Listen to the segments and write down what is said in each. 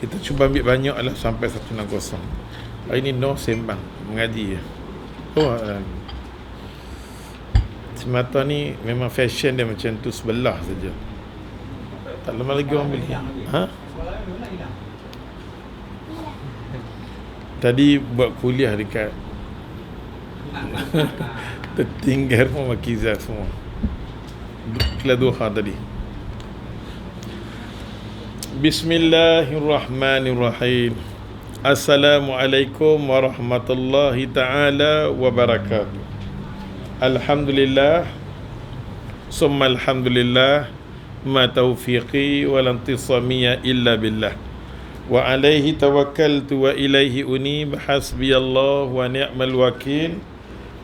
Kita cuba ambil banyak lah sampai 160. Hari ni no sembang, mengaji je. Semata ni memang fashion dia macam tu, sebelah saja. Tak lama lagi orang beli. Tadi buat kuliah dekat tertinggal rumah Makizah semua. Kelas duha tadi. Bismillahirrahmanirrahim. Assalamualaikum warahmatullahi ta'ala wabarakatuh. Alhamdulillah summa alhamdulillah, ma taufiqi wa lantisamiyya illa billah, wa alaihi tawakkaltu wa ilaihi unib, hasbiyallah wa ni'mal wakil.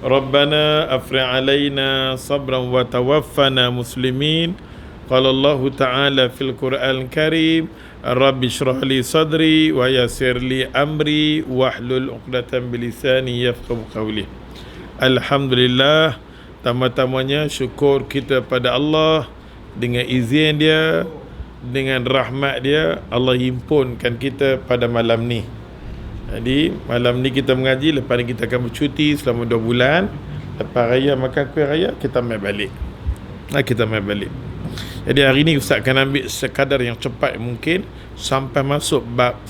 Rabbana afri' alaina sabran wa tawaffana muslimin. Qala Allah ta'ala fil Qur'an Karim, Rabbi shrah li sadri wa yassir li amri wahlul 'uqdatam bilisani yafqahu qawli. Alhamdulillah, tama-tamanya syukur kita pada Allah. Dengan izin dia, dengan rahmat dia, Allah himpunkan kita pada malam ni. Jadi malam ni kita mengaji, lepas ni kita akan bercuti selama 2 bulan. Lepas raya makan kuih raya, kita mai balik. Jadi hari ni Ustaz akan ambil sekadar yang cepat mungkin sampai masuk bab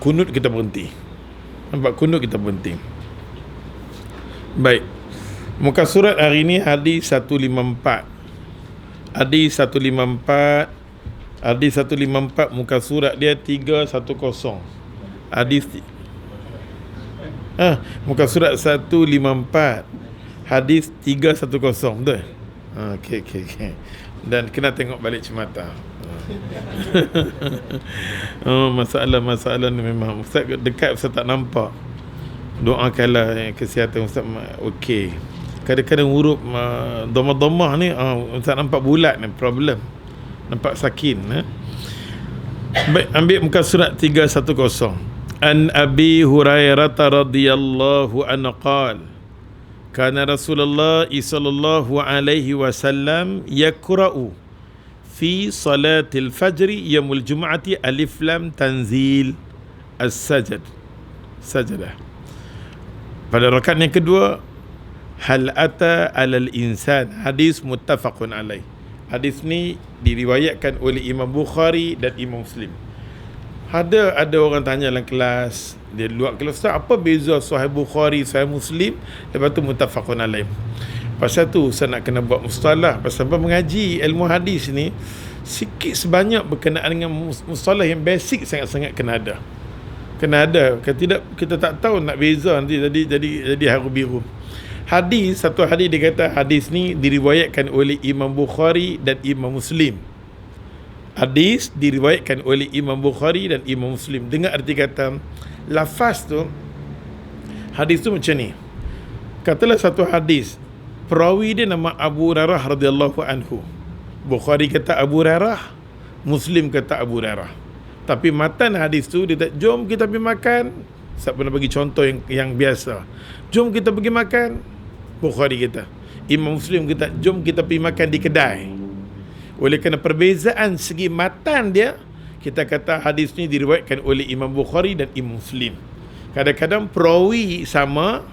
kunut kita berhenti. Baik. Muka surat hari ni hadis 154. Hadis 154 muka surat dia 310. Muka surat 154 hadis 310, betul? Okey. Dan kena tengok balik cermata. Masalah ni memang Ustaz dekat, Ustaz tak nampak. Doakanlah kesihatan Ustaz. Okey. Kadang-kadang huruf domah-domah ni Ustaz nampak bulat ni, problem. Nampak sakin. Baik, ambil muka surat 310. An Abi Hurairah radhiyallahu anhu qala kana Rasulullah sallallahu alaihi wasallam yaqra'u fi salatil fajr yaumul jum'ati alif lam tanzil as-sajdah. Pada rakaat yang kedua, hal ata alal insan, hadis muttafaqun alaih. Hadis ni diriwayatkan oleh Imam Bukhari dan Imam Muslim. Ada orang tanya dalam kelas, dia luar kelas, Ustaz, apa beza Sahih Bukhari, Sahih Muslim, lepas tu muttafaqun alaih? Pasal tu Ustaz nak kena buat mustalah. Pasal mengaji ilmu hadis ni sikit sebanyak berkenaan dengan mustalah yang basic, sangat-sangat kena ada. Kalau tidak, kita tak tahu nak beza nanti jadi haru biru. Satu hadis dia kata hadis ni diriwayatkan oleh Imam Bukhari dan Imam Muslim. Hadis diriwayatkan oleh Imam Bukhari dan Imam Muslim. Dengar arti kata, lafaz tu, hadis tu macam ni. Katalah satu hadis, perawi dia nama Abu Hurairah radhiyallahu anhu. Bukhari kata Abu Hurairah, Muslim kata Abu Hurairah. Tapi matan hadis tu dia kata, jom kita pergi makan. Saya pernah bagi contoh yang biasa. Jom kita pergi makan. Bukhari kata. Imam Muslim kata, jom kita pergi makan di kedai. Oleh kerana perbezaan segi matan dia, kita kata hadis ni diriwayatkan oleh Imam Bukhari dan Imam Muslim. Kadang-kadang perawi sama,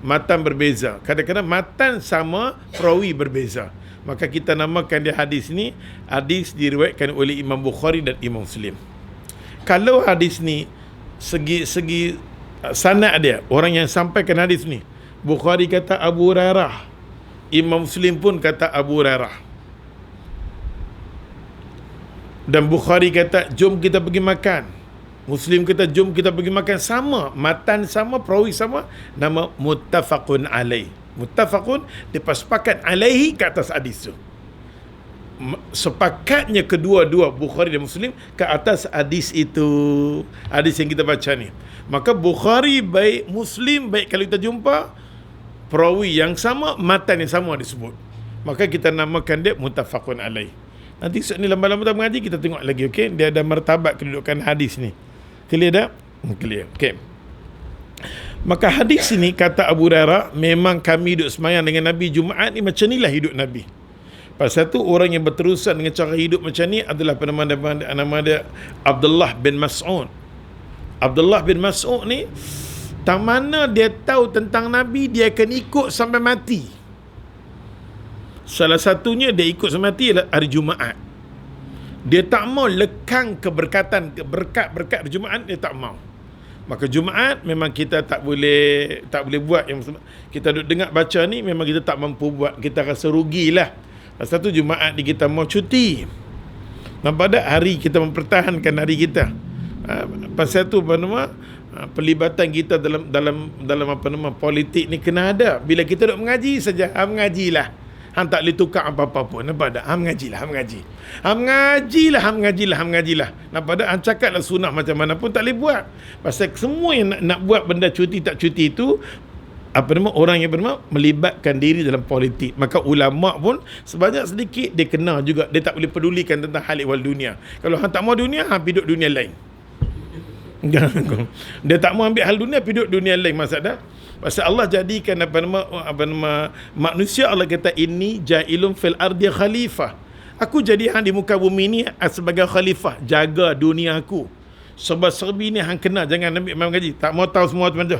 matan berbeza. Kadang-kadang matan sama, perawi berbeza. Maka kita namakan dia hadis ni, hadis diriwayatkan oleh Imam Bukhari dan Imam Muslim. Kalau hadis ni segi sanad dia, orang yang sampaikan hadis ni, Bukhari kata Abu Hurairah, Imam Muslim pun kata Abu Hurairah, dan Bukhari kata jom kita pergi makan, Muslim kata jom kita pergi makan, sama matan sama, perawi sama, nama muttafaqun alaih. Muttafaqun, depa sepakat alaihi ke atas hadis tu. Sepakatnya kedua-dua Bukhari dan Muslim ke atas hadis itu, hadis yang kita baca ni. Maka Bukhari baik, Muslim baik, kalau kita jumpa perawi yang sama, matan yang sama disebut, maka kita namakan dia muttafaqun alaih. Nanti ni lama-lama kita mengaji, kita tengok lagi, okey? Dia ada martabat kedudukan hadis ni. Clear tak? Clear. Okey. Maka hadis ini kata Abu Hurairah, memang kami duduk semayang dengan Nabi Jumaat ni macam inilah hidup Nabi. Pasal tu orang yang berterusan dengan cara hidup macam ni adalah nama dia Abdullah bin Mas'ud. Abdullah bin Mas'ud ni, tak mana dia tahu tentang Nabi, dia akan ikut sampai mati. Salah satunya dia ikut sampai mati adalah hari Jumaat. Dia tak mau lekang keberkatan, berkat Jumaat, dia tak mau. Maka Jumaat memang kita tak boleh buat yang kita duk dengar baca ni, memang kita tak mampu buat, kita rasa rugilah. Pasal tu Jumaat ni kita mau cuti. Nampak tak hari kita mempertahankan hari kita. Pasal tu pelibatan kita dalam politik ni kena ada. Bila kita duk mengaji saja, mengajilah. Hang tak boleh tukar apa-apa pun. Nampak tak? Mengajilah. Nampak tak? Hang cakaplah sunnah macam mana pun tak boleh buat. Pasal semua yang nak buat benda cuti tak cuti itu, orang yang melibatkan diri dalam politik. Maka ulama pun sebanyak sedikit dia kena juga. Dia tak boleh pedulikan tentang hal ihwal dunia. Kalau hang tak mau dunia, hang pergi duduk dunia lain. Dia tak mau ambil hal dunia, pergi duduk dunia lain. Maksud dah? Pasal Allah jadikan manusia, Allah kata inni jailun fil ardi khalifah. Aku jadi hang di muka bumi ni sebagai khalifah, jaga dunia aku. Serba-serbi ni hang kena, jangan ambil memang gaji. Tak mau tahu semua teman tu.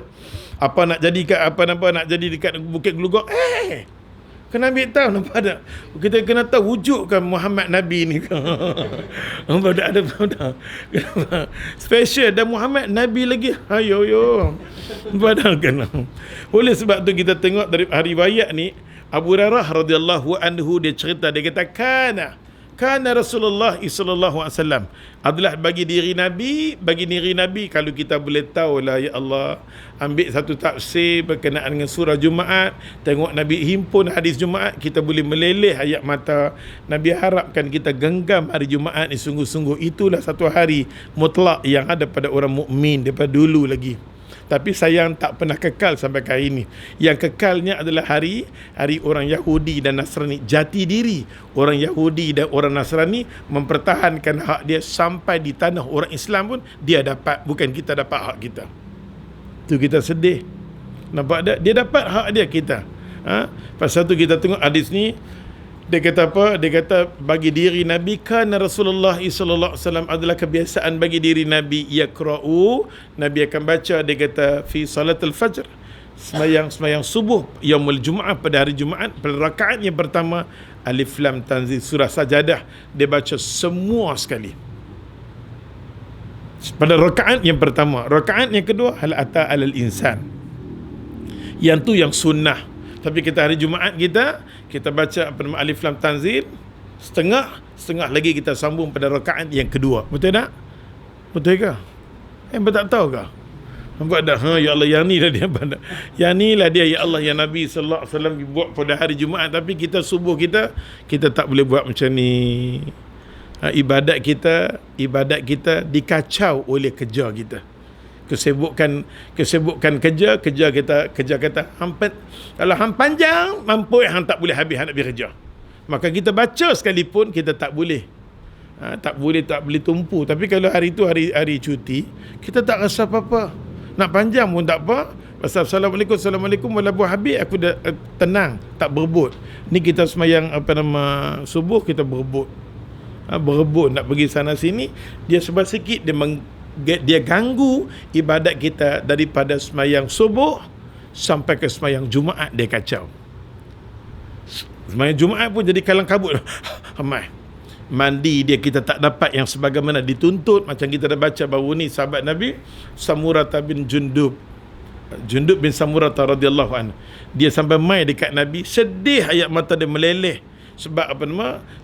Apa nak jadi kat nak jadi dekat Bukit Gelugok? Kena ambil tahu, nampak tak? Kita kena tahu wujudkan Muhammad Nabi ni. Nampak tak? Ada special dan Muhammad Nabi lagi. Ayo. Nampak tak? Kena. Oleh sebab tu kita tengok dari riwayat ni, Abu Hurairah radhiyallahu anhu dia cerita, dia kata Kana Rasulullah sallallahu alaihi wasallam adalah bagi diri Nabi kalau kita boleh tahu lah, ya Allah, ambil satu tafsir berkenaan dengan surah Jumaat, tengok Nabi himpun hadis Jumaat, kita boleh meleleh ayat mata. Nabi harapkan kita genggam hari Jumaat ni sungguh-sungguh. Itulah satu hari mutlak yang ada pada orang mukmin daripada dulu lagi. Tapi sayang tak pernah kekal sampai hari ini. Yang kekalnya adalah hari orang Yahudi dan Nasrani. Jati diri orang Yahudi dan orang Nasrani mempertahankan hak dia sampai di tanah orang Islam pun dia dapat, bukan kita dapat hak kita. Tu kita sedih. Nampak tak? Dia dapat hak dia, kita. Pasal tu kita tengok hadis ni, dia kata apa? Dia kata bagi diri Nabi, kana Rasulullah sallallahu alaihi wasallam, adalah kebiasaan bagi diri Nabi, yaqra'u, Nabi akan baca, dia kata fi salatul fajr, semayang subuh yaumul Jumaat, pada hari Jumaat, pada rakaat yang pertama, Alif Lam Tanzil, surah Sajadah, dia baca semua sekali. Pada rakaat yang pertama. Rakaat yang kedua, hal ata alal insan, yang tu yang sunnah. Tapi kita hari Jumaat kita baca Alif Lam Tanzil, setengah lagi kita sambung pada rakaat yang kedua. Betul tak? Betul ke? Tak tahu ke? Nampak dah, ya Allah, yang ni lah dia. Yang ni lah dia, ya Allah, yang Nabi sallallahu alaihi wasallam buat pada hari Jumaat, tapi kita subuh kita tak boleh buat macam ni. Ibadat kita dikacau oleh kerja kita. Kesibukan kerja kita hampir, kalau hang panjang mampu, hang tak boleh habis, hang nak pergi kerja. Maka kita baca sekalipun kita tak boleh tumpu. Tapi kalau hari itu hari cuti, kita tak rasa apa-apa. Nak panjang pun tak apa. Assalamualaikum walaupun habis aku dah tenang, tak berebut. Ni kita semayang subuh, kita berebut nak pergi sana sini, dia sebab sikit dia ganggu ibadat kita daripada semayang subuh sampai ke semayang Jumaat, dia kacau. Semayang Jumaat pun jadi kalang kabut. Mandi dia kita tak dapat yang sebagaimana dituntut. Macam kita dah baca baru ni, sahabat Nabi Samurah bin Jundub bin Samurah radhiyallahu anhu, dia sampai mai dekat Nabi, sedih, ayat mata dia meleleh. Sebab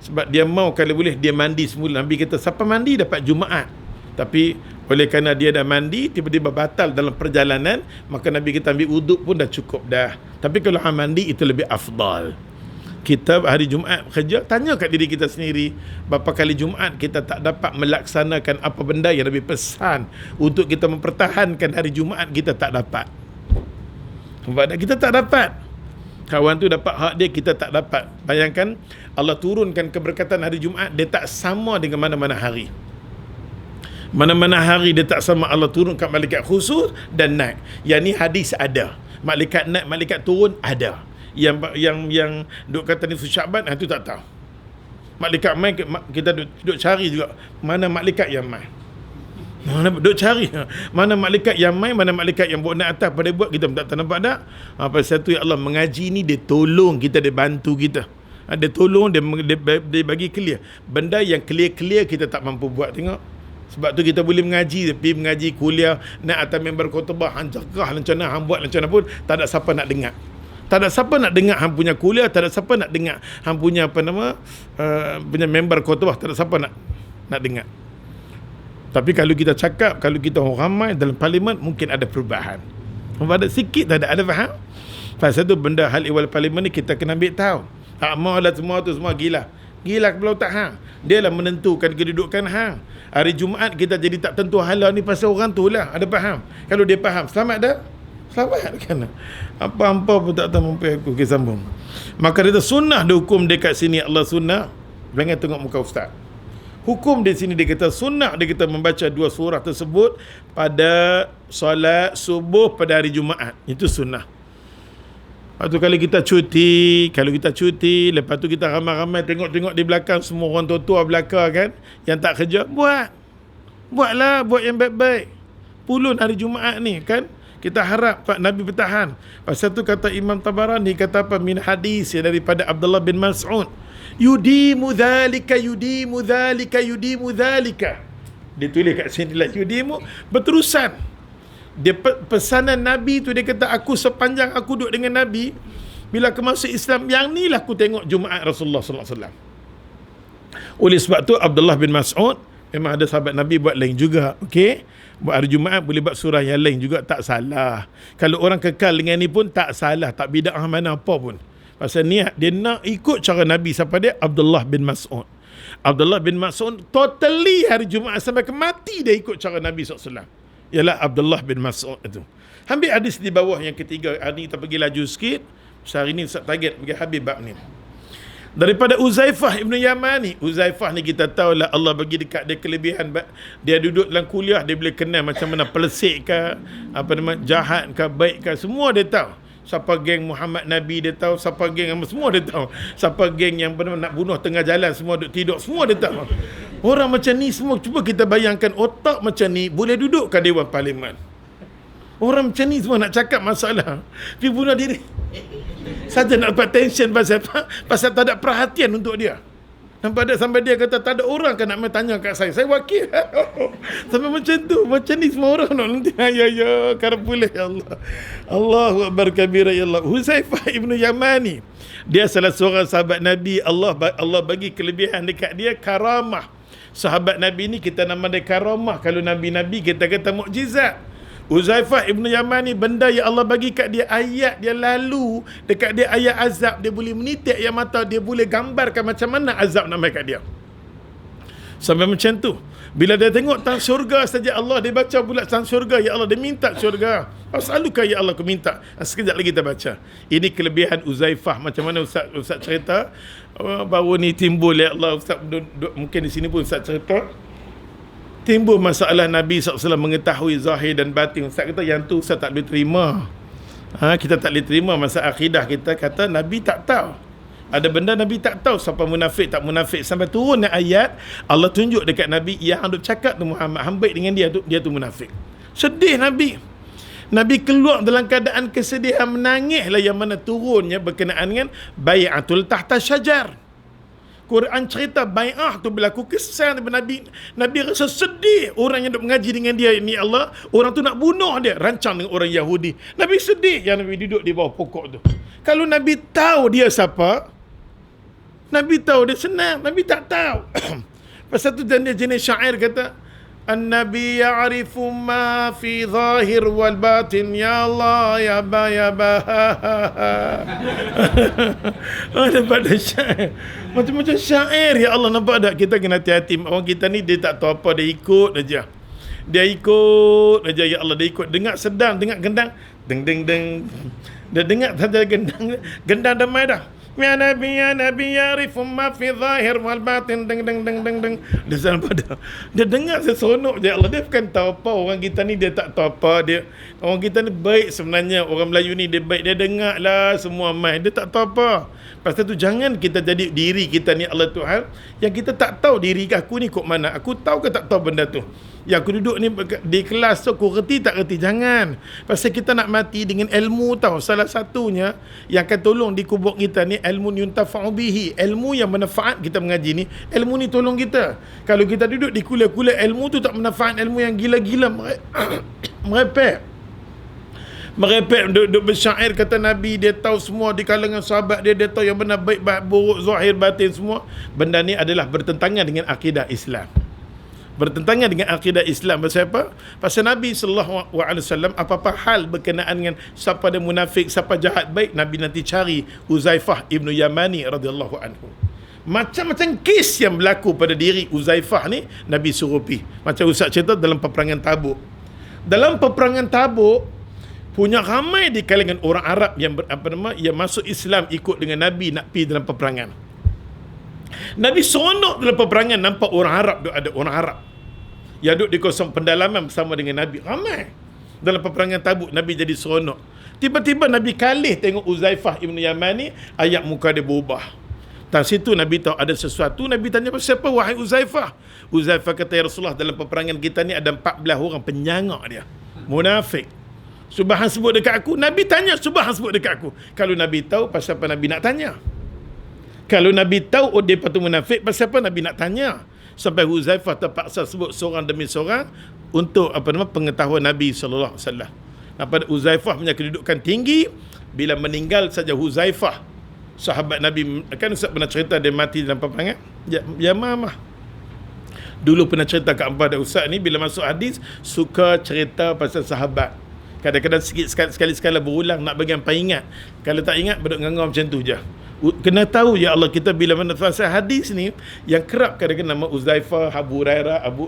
sebab dia mau kalau boleh dia mandi semula. Nabi kata, siapa mandi dapat Jumaat. Tapi oleh kerana dia dah mandi, tiba-tiba batal dalam perjalanan, maka Nabi kita ambil wuduk pun dah cukup dah. Tapi kalau mandi itu lebih afdal. Kita hari Jumaat kerja, tanya kat diri kita sendiri, berapa kali Jumaat kita tak dapat melaksanakan apa benda yang Nabi pesan untuk kita mempertahankan hari Jumaat, kita tak dapat. Sebab kita tak dapat. Kawan tu dapat hak dia, kita tak dapat. Bayangkan Allah turunkan keberkatan hari Jumaat, dia tak sama dengan mana-mana hari. Mana-mana hari dia tak sama. Allah turunkan malaikat khusus dan naik. Yang ni hadis ada. Malaikat naik, malaikat turun ada. Yang duk kata ni Syaban, itu tak tahu. Malaikat mai, kita duduk cari juga mana malaikat yang mai. Mana duduk cari mana malaikat yang mai, mana malaikat yang bawa naik atas pada buat, kita tak nampak dak. Pasal tu ya Allah, mengaji ni dia tolong kita, dia bantu kita. Dia tolong, dia bagi clear. Benda yang clear kita tak mampu buat, tengok. Sebab tu kita boleh mengaji, pergi mengaji kuliah, naik atas member khutbah, hang cakap macam mana, hang buat macam mana pun tak ada siapa nak dengar. Tak ada siapa nak dengar hang punya kuliah, tak ada siapa nak dengar hang punya punya member khutbah, tak ada siapa nak dengar. Tapi kalau kita cakap, kalau kita orang ramai dalam parlimen, mungkin ada perubahan. Ada sikit tak ada faham? Pasal tu benda hal ihwal parlimen ni kita kena ambil tahu. Tak maulah semua tu semua gila kepala otak hang. Dia lah menentukan kedudukan hang. Hari Jumaat kita jadi tak tentu hala ni pasal orang tu lah. Ada faham? Kalau dia faham, selamat dah? Selamat kan? Apa-apa pun tak tahu mampu aku. Okay, sambung. Maka dia sunnah dia hukum dekat sini, Allah sunnah. Jangan tengok muka ustaz. Hukum di sini dia kata sunnah, dia kata membaca 2 surah tersebut pada solat subuh pada hari Jumaat. Itu sunnah. Lepas tu kalau kita cuti, lepas tu kita ramai-ramai tengok-tengok di belakang semua orang tua-tua belakang kan, yang tak kerja, buatlah yang baik-baik. Pulun hari Jumaat ni kan, kita harap Pak Nabi bertahan. Pasal tu kata Imam Tabarani, kata apa, min hadis daripada Abdullah bin Mas'ud, yudimu dhalika. Dia tulis kat sini lah, yudimu, berterusan. Dia pesanan Nabi tu, dia kata aku sepanjang aku duduk dengan Nabi, bila aku masuk Islam, yang ni lah aku tengok Jumaat Rasulullah sallallahu alaihi wasallam. Oleh sebab tu Abdullah bin Mas'ud, memang ada sahabat Nabi buat lain juga, okey, buat hari Jumaat boleh buat surah yang lain juga, tak salah. Kalau orang kekal dengan ni pun tak salah, tak bid'ah mana apa pun. Pasal niat dia nak ikut cara Nabi. Siapa dia? Abdullah bin Mas'ud. Abdullah bin Mas'ud totally hari Jumaat sampai ke mati dia ikut cara Nabi SAW. Ialah Abdullah bin Mas'ud itu. Ambil hadis di bawah yang ketiga. Hari ni kita pergi laju sikit. Sehari ni Ustaz target pergi habis bab ni. Daripada Uzaifah Ibn Yamani. Uzaifah ni kita tahu lah Allah bagi dekat dia kelebihan. Dia duduk dalam kuliah, dia boleh kenal macam mana pelesik ke, jahat ke, baik ke, semua dia tahu. Siapa geng Muhammad Nabi dia tahu, siapa geng semua dia tahu. Siapa geng yang nak bunuh tengah jalan, semua duduk tidur, semua dia tahu. Orang macam ni semua, cuba kita bayangkan otak macam ni boleh duduk kat Dewan Parlimen. Orang macam ni semua nak cakap masalah pergi bunuh diri saja nak dapat tension pasal apa? Pasal tak ada perhatian untuk dia. Sampai dia kata tak ada orang kan nak tanya kat saya wakil. Sampai macam tu, macam ni semua orang nak nanti ya karpulih ya Allah. Allahu akbar kabira ya Allah. Huzaifah Ibn Yamani, dia salah seorang sahabat Nabi. Allah bagi kelebihan dekat dia, karamah. Sahabat Nabi ni kita nama dia karamah. Kalau Nabi-Nabi kita kata mukjizat. Uzaifah Ibn Yamani, benda yang Allah bagi kat dia, ayat dia lalu dekat dia, ayat azab, dia boleh menitik yang mata, dia boleh gambarkan macam mana azab nak mai kat dia. Sampai macam tu. Bila dia tengok tentang syurga saja Allah, dia baca pula tentang syurga, ya Allah, dia minta syurga. As'aluka ya Allah, aku minta. Sekejap lagi kita baca. Ini kelebihan Uzaifah. Macam mana Ustaz cerita, baru ni timbul ya Allah, Ustaz mungkin di sini pun Ustaz cerita, timbul masalah Nabi SAW mengetahui zahir dan batin. Ustaz kata yang tu Ustaz tak boleh terima. Kita tak boleh terima masa akidah kita, kata Nabi tak tahu. Ada benda Nabi tak tahu, siapa munafik tak munafik. Sampai turun ayat Allah tunjuk dekat Nabi, yang duk cakap tu Muhammad, hamba dengan dia tu munafik. Sedih Nabi keluar dalam keadaan kesedihan, menangis lah, yang mana turunnya berkenaan dengan bai'atul tahta syajar. Quran cerita bai'ah tu berlaku, kesan Nabi rasa sedih. Orang yang duk mengaji dengan dia ni Allah, orang tu nak bunuh dia, rancang dengan orang Yahudi. Nabi sedih yang Nabi duduk di bawah pokok tu. Kalau Nabi tahu dia siapa, Nabi tahu dia senang. Nabi tak tahu. Pasal tu dia jenis syair kata, An-Nabi ya'rifu ma fi zahir wal batin, ya Allah ya ba ya ba. Nampak dah syair. Macam-macam syair, ya Allah, nampak tak? Kita kena hati-hati. Orang kita ni dia tak tahu apa, dia ikut aja. Dia ikut aja, ya Allah, dia ikut. Dengar sedang, dengar gendang, deng deng deng. Dia dengar saja gendang dah mai dah. ya nabi ya'rifu ma fi zahir wal batin deng. Dia dengar seronok je Allah. Dia bukan tahu apa orang kita ni, dia tak tahu apa dia. Orang kita ni baik sebenarnya, orang Melayu ni dia baik, dia dengar lah semua mai, dia tak tahu apa. Pasal tu jangan kita jadi diri kita ni Allah Tuhan yang kita tak tahu diri aku ni kok mana. Aku tahu ke tak tahu benda tu. Yang aku duduk ni di kelas tu, aku reti tak reti. Jangan. Pasal kita nak mati dengan ilmu tau. Salah satunya yang akan tolong di kubur kita ni, ilmu yuntafa'u bihi. Ilmu yang manfaat kita mengaji ni, ilmu ni tolong kita. Kalau kita duduk di kuliah-kuliah ilmu tu tak manfaat, ilmu yang gila-gila merepek, duduk bersyair kata Nabi, dia tahu semua di kalangan sahabat dia tahu yang benar baik buruk, zahir batin semua. Benda ni adalah bertentangan dengan akidah Islam. Bertentangan dengan akidah Islam. Pasal apa? Pasal Nabi SAW apa-apa hal berkenaan dengan siapa dia munafik, siapa jahat baik, Nabi nanti cari Huzaifah ibnu Yamani radhiyallahu anhu. Macam-macam kes yang berlaku pada diri Huzaifah ni, Nabi suruh pergi. Macam Ustaz cerita dalam peperangan Tabuk. Dalam peperangan Tabuk, punya ramai di kalangan orang Arab yang yang masuk Islam ikut dengan Nabi nak pergi dalam peperangan. Nabi seronok dalam peperangan nampak orang Arab, ada orang Arab yang duduk di kawasan pendalaman bersama dengan Nabi. Ramai. Dalam peperangan Tabuk, Nabi jadi seronok. Tiba-tiba Nabi kalih tengok Huzaifah ibnu Yamani, ayat muka dia berubah. Dan situ Nabi tahu ada sesuatu. Nabi tanya, siapa wahai Huzaifah? Huzaifah kata, ya Rasulullah, dalam peperangan kita ni ada 14 orang penyangak dia, munafik. Subhan sebut dekat aku. Nabi tanya, Subhan sebut dekat aku. Kalau Nabi tahu, pasal apa Nabi nak tanya? Kalau Nabi tahu dia patut munafik, pasal apa Nabi nak tanya? Sampai Huzaifah terpaksa sebut seorang demi seorang untuk pengetahuan Nabi sallallahu alaihi wasallam. Pada Huzaifah punya kedudukan tinggi, bila meninggal saja Huzaifah, sahabat Nabi, kan Ustaz pernah cerita dia mati dalam peperangan Yamamah. Dulu pernah cerita kat Abah dan Ustaz ni, bila masuk hadis suka cerita pasal sahabat. Kadang-kadang sekali-sekala berulang nak bagi hampa ingat. Kalau tak ingat, berduk ngangau macam tu je. Kena tahu, ya Allah, kita bila mana pasal hadis ni yang kerap kadang-kadang nama Huzaifah, Abu Hurairah, Abu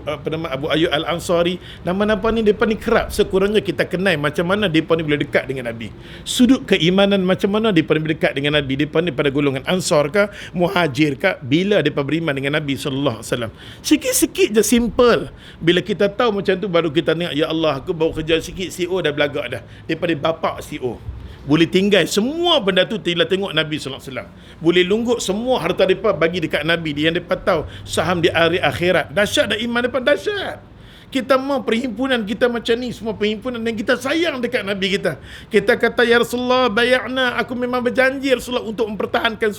Ayyub Al-Ansari, nama-nama ni depa ni kerap sekurangnya kita kenal macam mana depa ni boleh dekat dengan Nabi. Sudut keimanan macam mana depa ni boleh dekat dengan Nabi. Depa ni pada golongan Ansar ke, Muhajir ke, bila depa beriman dengan Nabi sallallahu alaihi wasallam. Sikit-sikit je, simple. Bila kita tahu macam tu, baru kita tengok, ya Allah, aku baru kerja sikit, CEO dah belagak dah. Daripada bapak CEO. Boleh tinggal semua benda tu bila tengok Nabi sallallahu alaihi wasallam. Boleh lungguk semua harta mereka bagi dekat Nabi, yang mereka tahu saham di hari akhirat. Dahsyat dah iman mereka, dahsyat. Kita mau perhimpunan kita macam ni, semua perhimpunan yang kita sayang dekat Nabi kita. Kita kata, ya Rasulullah, bayakna, aku memang berjanji Rasulullah untuk mempertahankan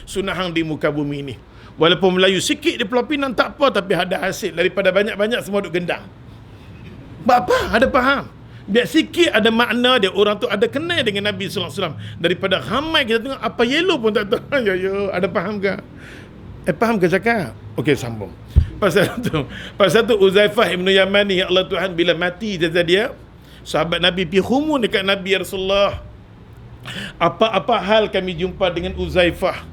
sunnah hang di muka bumi ini. Walaupun Melayu sikit di Pulau Pinang tak apa, tapi ada hasil daripada banyak-banyak semua duk gendang. Apa? Ada faham? Biar sikit ada makna dia, orang tu ada kenal dengan Nabi sallallahu alaihi wasallam. Daripada ramai kita tengok apa yellow pun tak tahu. Ya, ada faham ke? Faham ke cakap? Okey, sambung. Pasal tu Huzaifah ibnu Yamani, ya Allah Tuhan, bila mati dia sahabat Nabi pergi humun dekat Nabi, ya Rasulullah, apa hal kami jumpa dengan Huzaifah?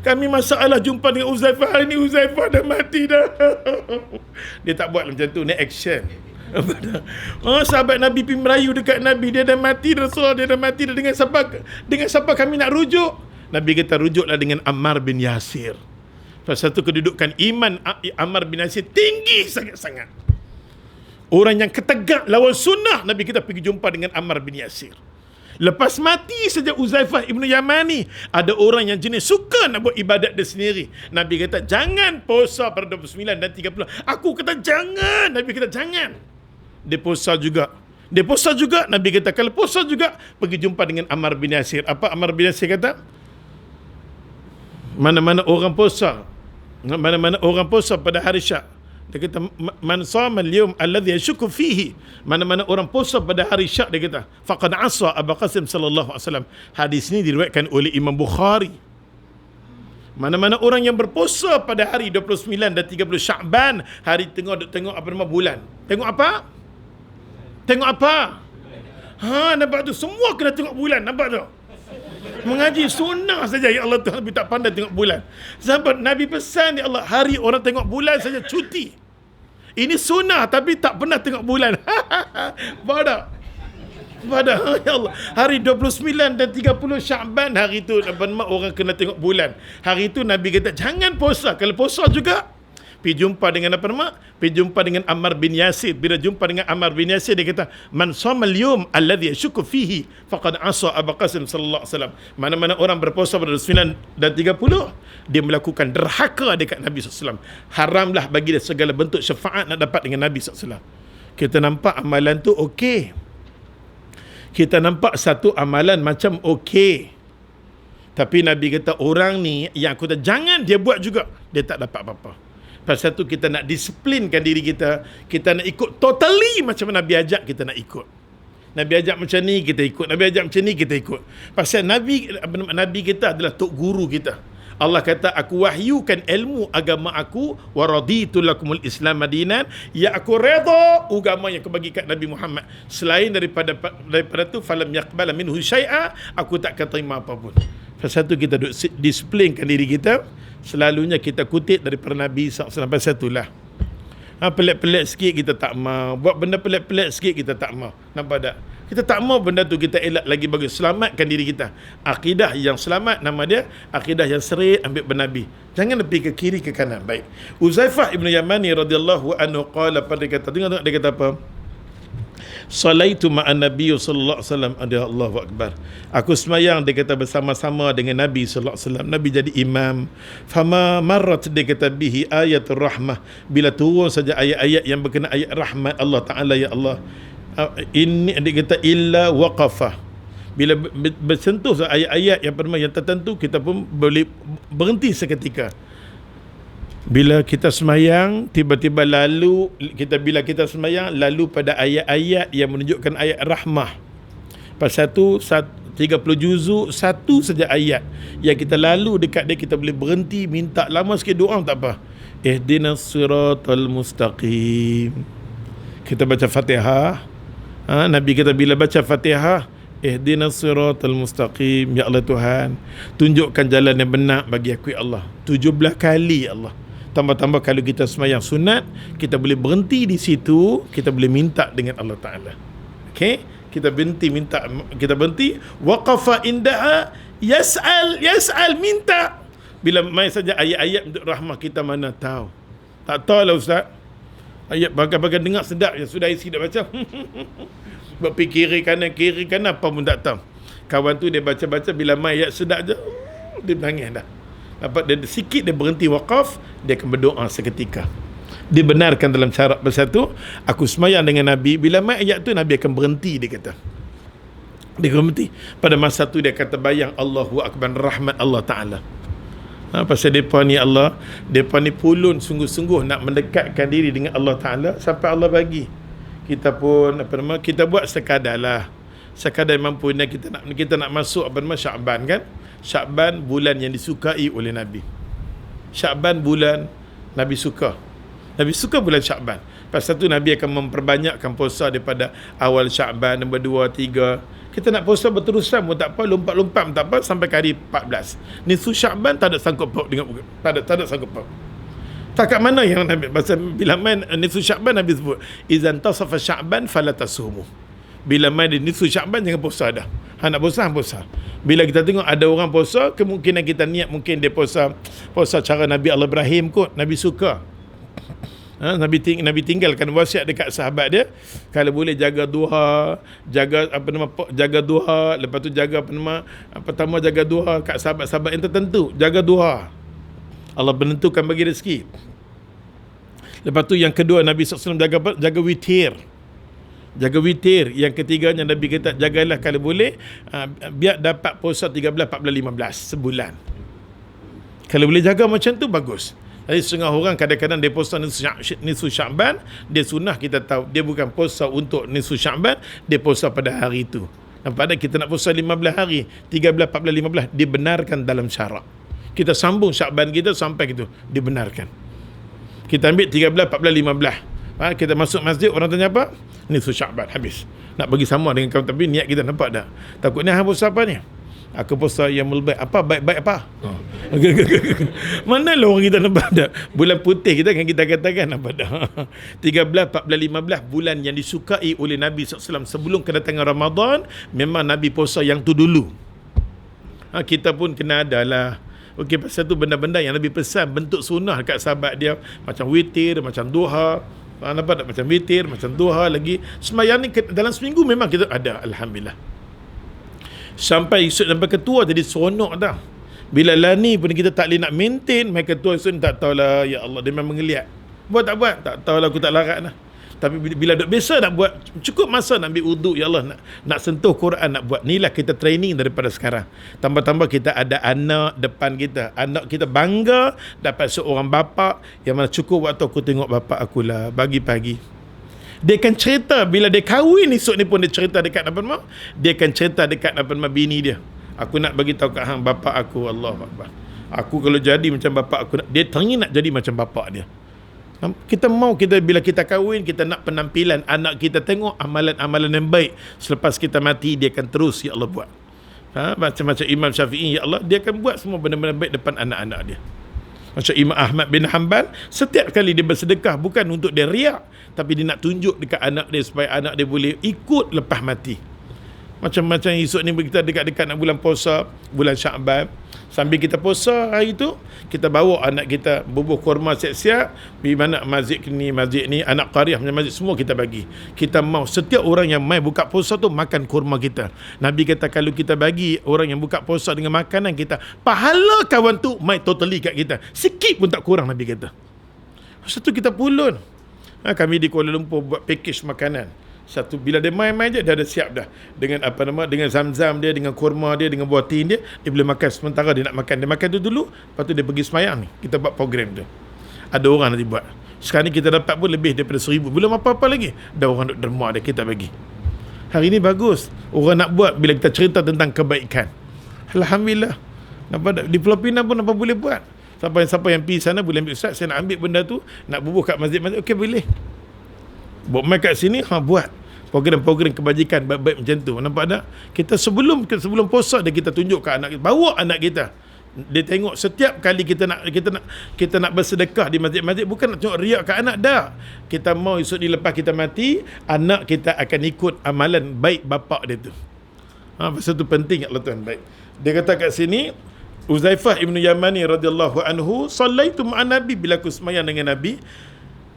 Kami masalah jumpa dengan Huzaifah. Hari ni Huzaifah dah mati dah. Dia tak buat macam tu, ni action. Sahabat Nabi pergi merayu dekat Nabi, dia dah mati, Rasulullah dia dah mati dah. Dengan siapa kami nak rujuk? Nabi kata, rujuklah dengan Ammar bin Yasir. Pasal tu kedudukan iman Ammar bin Yasir tinggi sangat-sangat. Orang yang ketegak lawan sunnah. Nabi kita pergi jumpa dengan Ammar bin Yasir. Lepas mati saja Huzaifah ibnu Yamani, ada orang yang jenis suka nak buat ibadat dia sendiri. Nabi kata, jangan puasa pada 29 dan 30. Aku kata jangan. Nabi kata jangan. Dia puasa juga. Nabi kata, kalau puasa juga, pergi jumpa dengan Ammar bin Yasir. Apa Ammar bin Yasir kata? Mana-mana orang puasa pada hari Syak. Dia kata, man sama al-yawm alladhi yashukku fihi. Mana-mana orang puasa pada hari Syak, dia kata, faqad asa Abu Qasim sallallahu alaihi wasallam. Hadis ini diriwayatkan oleh Imam Bukhari. Mana-mana orang yang berpuasa pada hari 29 dan 30 Sya'ban, hari tengok bulan. Tengok apa? Nampak tu? Semua kena tengok bulan, nampak tu? Mengaji sunnah saja, ya Allah Tuhan, tapi tak pandai tengok bulan. Sahabat Nabi pesan, ya Allah, hari orang tengok bulan saja cuti. Ini sunnah tapi tak pernah tengok bulan. Bodoh. Pada ya Allah, hari 29 dan 30 Syaban, hari tu orang kena tengok bulan. Hari tu Nabi kata jangan puasa. Kalau puasa juga pergi jumpa dengan pergi jumpa dengan Ammar bin Yasir. Bila jumpa dengan Ammar bin Yasir, dia kata man shamal yawm alladhi yashukku fihi faqad asa Abu Qasim sallallahu alaihi wasallam. Mana-mana orang berpuasa pada 9 dan 30, dia melakukan derhaka dekat Nabi SAW. Haramlah bagi dia segala bentuk syafaat nak dapat dengan Nabi SAW. Kita nampak amalan tu okey. Kita nampak satu amalan macam okey. Tapi Nabi kata orang ni yang aku kata jangan dia buat juga, dia tak dapat apa-apa. Pasal tu kita nak disiplinkan diri kita. Kita nak ikut totally macam Nabi ajak, kita nak ikut. Nabi ajak macam ni, kita ikut. Nabi ajak macam ni, kita ikut. Pasal Nabi kita adalah tok guru kita. Allah kata aku wahyukan ilmu agama aku, wa raditu lakumul Islam madinan, ya aku redha agama yang aku bagi kat Nabi Muhammad. Selain daripada tu falam yaqbala minhu syai'a, aku tak akan terima apa pun. Pasal tu kita duk disiplinkan diri kita. Selalunya kita kutip daripada Nabi SAW. Pasal itulah pelik-pelik sikit kita tak mau. Buat benda pelik-pelik sikit kita tak mau. Nampak tak? Kita tak mau benda tu kita elak lagi bagi selamatkan diri kita. Akidah yang selamat nama dia akidah yang serik ambil bernabi. Jangan lebih ke kiri ke kanan. Baik. Uzaifah ibn Yamani radhiyallahu anhu qala, pada kata tengok dia kata apa? Salaitu ma'an Nabi sallallahu alaihi wasallam, Allahu akbar. Aku semayang, dia kata, bersama-sama dengan Nabi sallallahu alaihi wasallam. Nabi jadi imam. Fama marrat, dia kata, bihi ayatul rahmah. Bila turun saja ayat-ayat yang berkenaan ayat rahmat Allah Taala, ya Allah, ini dia kata illa waqafa. Bila bersentuh ayat-ayat yang tertentu, kita pun boleh berhenti seketika. Bila kita semayang, tiba-tiba lalu bila kita semayang lalu pada ayat-ayat yang menunjukkan ayat rahmah. Pasal tu 30 juzuk, satu saja ayat yang kita lalu dekat dia, kita boleh berhenti, minta lama sikit doa tak apa. Ihdinas siratal mustaqim. Kita baca Fatihah. Nabi kita bila baca Fatihah, ihdinas siratal mustaqim, ya Allah Tuhan, tunjukkan jalan yang benar bagi aku, ya Allah. 17 kali, ya Allah. Tambah-tambah kalau kita semayang sunat, kita boleh berhenti di situ, kita boleh minta dengan Allah Ta'ala. Okey? Kita berhenti, waqafa indaha, yas'al, minta. Bila main saja ayat-ayat untuk rahmah, kita mana tahu. Tak tahu lah Ustaz. Ayat bagai-bagai dengar sedap, yang sudah isi dah baca. Berfikir kiri kanan, apa pun tak tahu. Kawan tu dia baca-baca, bila main ayat sedap je, dia nangis dah. Dapat dia sikit, dia berhenti waqaf, dia akan berdoa seketika. Dibenarkan dalam syarat bersatu. Aku semayang dengan Nabi, bila main ayat tu Nabi akan berhenti, dia kata. Dia berhenti. Pada masa tu dia akan terbayang Allahu Akbar, rahmat Allah Ta'ala. Pasal mereka ni Allah, mereka ni pulun sungguh-sungguh nak mendekatkan diri dengan Allah Ta'ala, sampai Allah bagi. Kita pun kita buat sekadar mampu. Kita nak masuk Syaban kan. Syaban bulan yang disukai oleh Nabi. Syaban bulan Nabi suka. Nabi suka bulan Syaban. Pasal tu Nabi akan memperbanyakkan puasa daripada awal Syaban, nombor 2, 3. Kita nak puasa berterusan pun tak apa, lompat-lompat pun tak apa, sampai ke hari 14. Nisfu Syaban tak ada sangkut paut dengan tak ada sangkut paut. Takat mana yang Nabi pasal bila main nisfu Syaban, Nabi sebut izan tasafa Syaban fala tasumu. Bila main di nisfu Syaban jangan puasa dah. Nak puasa. Bila kita tengok ada orang puasa, kemungkinan kita niat mungkin dia puasa cara Nabi Allah Ibrahim kot. Nabi suka. Nabi tinggalkan wasiat dekat sahabat dia, kalau boleh jaga duha, jaga duha, lepas tu jaga pertama jaga duha kat sahabat-sahabat yang tertentu, jaga duha. Allah menentukan bagi rezeki. Lepas tu yang kedua Nabi SAW jaga witir. Jaga witir. Yang ketiganya Nabi kata jagalah kalau boleh biar dapat puasa 13, 14, 15 sebulan. Kalau boleh jaga macam tu bagus. Jadi setengah orang kadang-kadang dia puasa nisfu Syaban, dia sunnah kita tahu, dia bukan puasa untuk nisfu Syaban, dia puasa pada hari itu. Nampak tak, kita nak puasa 15 hari, 13, 14, 15, dibenarkan dalam syarak. Kita sambung Syaban kita sampai gitu, dibenarkan. Kita ambil 13, 14, 15. Kita masuk masjid, orang tanya apa? Nisfu Syaban, habis. Nak bagi sama dengan kawan, tapi niat kita nampak tak? Takutnya hang puasa apa ni? Aku puasa yang baik. Apa baik-baik apa? Mana lah orang kita nampak dah. Bulan putih kita kan kita katakan apa dah. 13, 14, 15 bulan yang disukai oleh Nabi SAW sebelum kedatangan Ramadan, memang Nabi puasa yang tu dulu. Kita pun kena ada lah. Okey, pasal tu benda-benda yang Nabi pesan bentuk sunnah dekat sahabat dia, macam witir, macam duha. Nampak tak? Macam witir, macam duha lagi. Sembahyang ni dalam seminggu memang kita ada, alhamdulillah. Sampai esok sampai ketua jadi seronok dah. Bila lah ni pun kita tak boleh nak maintain, mai ketua esok tak tahulah, ya Allah, dia memang mengeliat. Buat tak buat, tak tahulah, aku tak larat lah. Tapi bila duk biasa nak buat, cukup masa nak ambil uduk, ya Allah, nak sentuh Quran, nak buat. Inilah kita training daripada sekarang. Tambah-tambah kita ada anak depan kita. Anak kita bangga dapat seorang bapa yang mana cukup waktu aku tengok bapa aku lah pagi-pagi. Dia akan cerita bila dia kahwin esok ni pun dia cerita dekat apa nama? Dia akan cerita dekat apa nama bini dia. Aku nak bagi tahu kat hang bapa aku, Allahuakbar. Aku kalau jadi macam bapa aku, dia teringin nak jadi macam bapa dia. Kita mau bila kita kahwin, kita nak penampilan anak kita tengok amalan-amalan yang baik. Selepas kita mati dia akan terus ya Allah buat. Macam-macam Imam Syafi'i, ya Allah, dia akan buat semua benda-benda baik depan anak-anak dia. Macam Imam Ahmad bin Hanbal, setiap kali dia bersedekah bukan untuk dia riak, tapi dia nak tunjuk dekat anak dia supaya anak dia boleh ikut lepas mati. Macam-macam esok ni kita dekat-dekat nak bulan puasa, bulan Syaban. Sambil kita puasa hari tu, kita bawa anak kita bubuh kurma siap-siap. Di mana masjid ni, anak qaryah punya masjid, semua kita bagi. Kita mau setiap orang yang mai buka puasa tu makan kurma kita. Nabi kata kalau kita bagi orang yang buka puasa dengan makanan kita, pahala kawan tu mai totally kat kita. Sikit pun tak kurang, Nabi kata. Satu kita pulun. Kami di Kuala Lumpur buat package makanan. Satu bila dia main-main je, dah ada siap dah dengan apa nama, dengan zam-zam dia, dengan kurma dia, dengan buah tin dia boleh makan. Sementara dia nak makan, dia makan tu dulu, lepas tu dia pergi semayang ni. Kita buat program tu, ada orang nanti buat. Sekarang ni kita dapat pun lebih daripada 1,000, belum apa-apa lagi, dah orang duk derma dia, kita bagi. Hari ni bagus orang nak buat bila kita cerita tentang kebaikan. Alhamdulillah. Nampak di Pulau Pinang pun apa boleh buat. Siapa yang pergi sana boleh ambil, Ustaz saya nak ambil benda tu, nak bubuh kat masjid-masjid, okey boleh. Buat mai kat sini, buat program-program kebajikan baik-baik macam tu. Nampak tak? Kita sebelum puasa dia kita tunjuk ke anak kita, bawa anak kita. Dia tengok setiap kali kita nak bersedekah di masjid-masjid, bukan nak tengok riak ke anak dah. Kita mau esok ni lepas kita mati, anak kita akan ikut amalan baik bapa dia tu. Pasal tu penting Allah Tuhan baik. Dia kata kat sini, Uzaifah ibn Yamani radhiyallahu anhu, sallaitu ma'an Nabi, bila aku sembahyang dengan Nabi,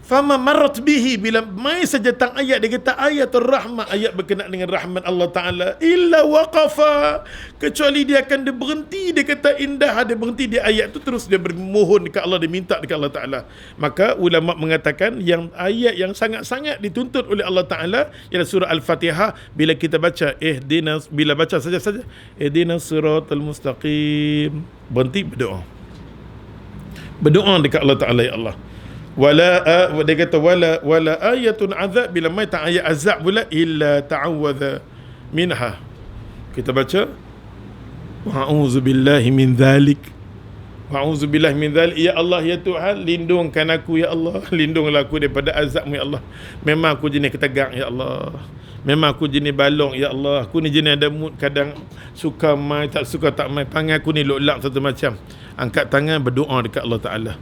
fama marrat bihi, bila mai saja tang ayat, dia kata ayatul rahmah, ayat berkenaan dengan rahmat Allah Ta'ala, illa waqafa, kecuali dia akan dia berhenti, dia kata indah, dia berhenti di ayat tu, terus dia bermohon dekat Allah, dia minta dekat Allah Ta'ala. Maka ulama mengatakan yang ayat yang sangat-sangat dituntut oleh Allah Ta'ala ialah surah Al-Fatihah. Bila kita baca bila baca saja-saja ihdinas siratal mustaqim, berhenti berdoa dekat Allah Ta'ala, ya Allah. Dia kata wala ayatun azab, bila mai tak ayat azab pula, illa ta'awadha minha. Kita baca wa'udzubillahi min dhalik, wa'udzubillahi min dhalik, ya Allah ya Tuhan, lindungkan aku ya Allah, lindunglah aku daripada azabmu ya Allah. Memang aku jenis ketegang ya Allah, memang aku jenis balong ya Allah, aku ni jenis ada mood, kadang suka mai, tak suka tak mai, panggil aku ni lok-lak satu macam. Angkat tangan berdoa dekat Allah Ta'ala,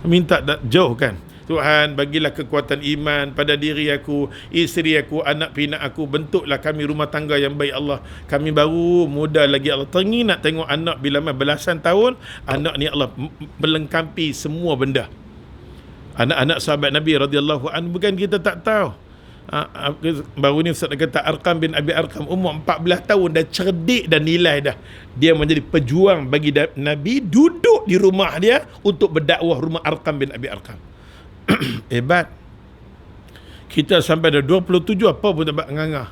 minta jauhkan. Tuhan, bagilah kekuatan iman pada diri aku, isteri aku, anak pinak aku, bentuklah kami rumah tangga yang baik Allah. Kami baru muda lagi Allah, teringin nak tengok anak bila belasan tahun, anak ni Allah melengkapi semua benda. Anak-anak sahabat Nabi radhiyallahu anhu, bukan kita tak tahu. Baru ni Ustaz kata Arqam bin Abi Arqam umur 14 tahun dah cerdik dan nilai dah. Dia menjadi pejuang bagi Nabi, duduk di rumah dia untuk berdakwah, rumah Arqam bin Abi Arqam. Hebat. Kita sampai dah 27 apa pun tak ngangah.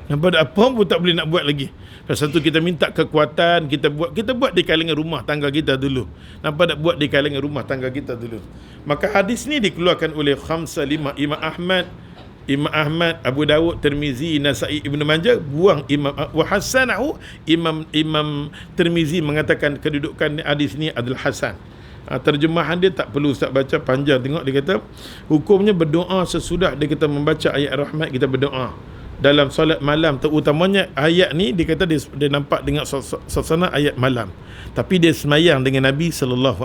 Nampak apa pun tak boleh nak buat lagi. Satu kita minta kekuatan, kita buat di kalangan rumah tangga kita dulu. Nampak tak, buat di kalangan rumah tangga kita dulu. Maka hadis ni dikeluarkan oleh khamsa lima, Imam Ahmad, Abu Dawud, Tirmizi, Nasa'i, Ibn Majah, buang Imam wa hasanahu, Imam Tirmizi mengatakan kedudukan hadis ni adalah hasan. Terjemahan dia tak perlu Ustaz baca panjang, tengok dia kata hukumnya berdoa sesudah dia kata membaca ayat rahmat, kita berdoa. dalam solat malam, terutamanya ayat ni dia kata dia nampak dengan suasana ayat malam, tapi dia semayang dengan Nabi SAW.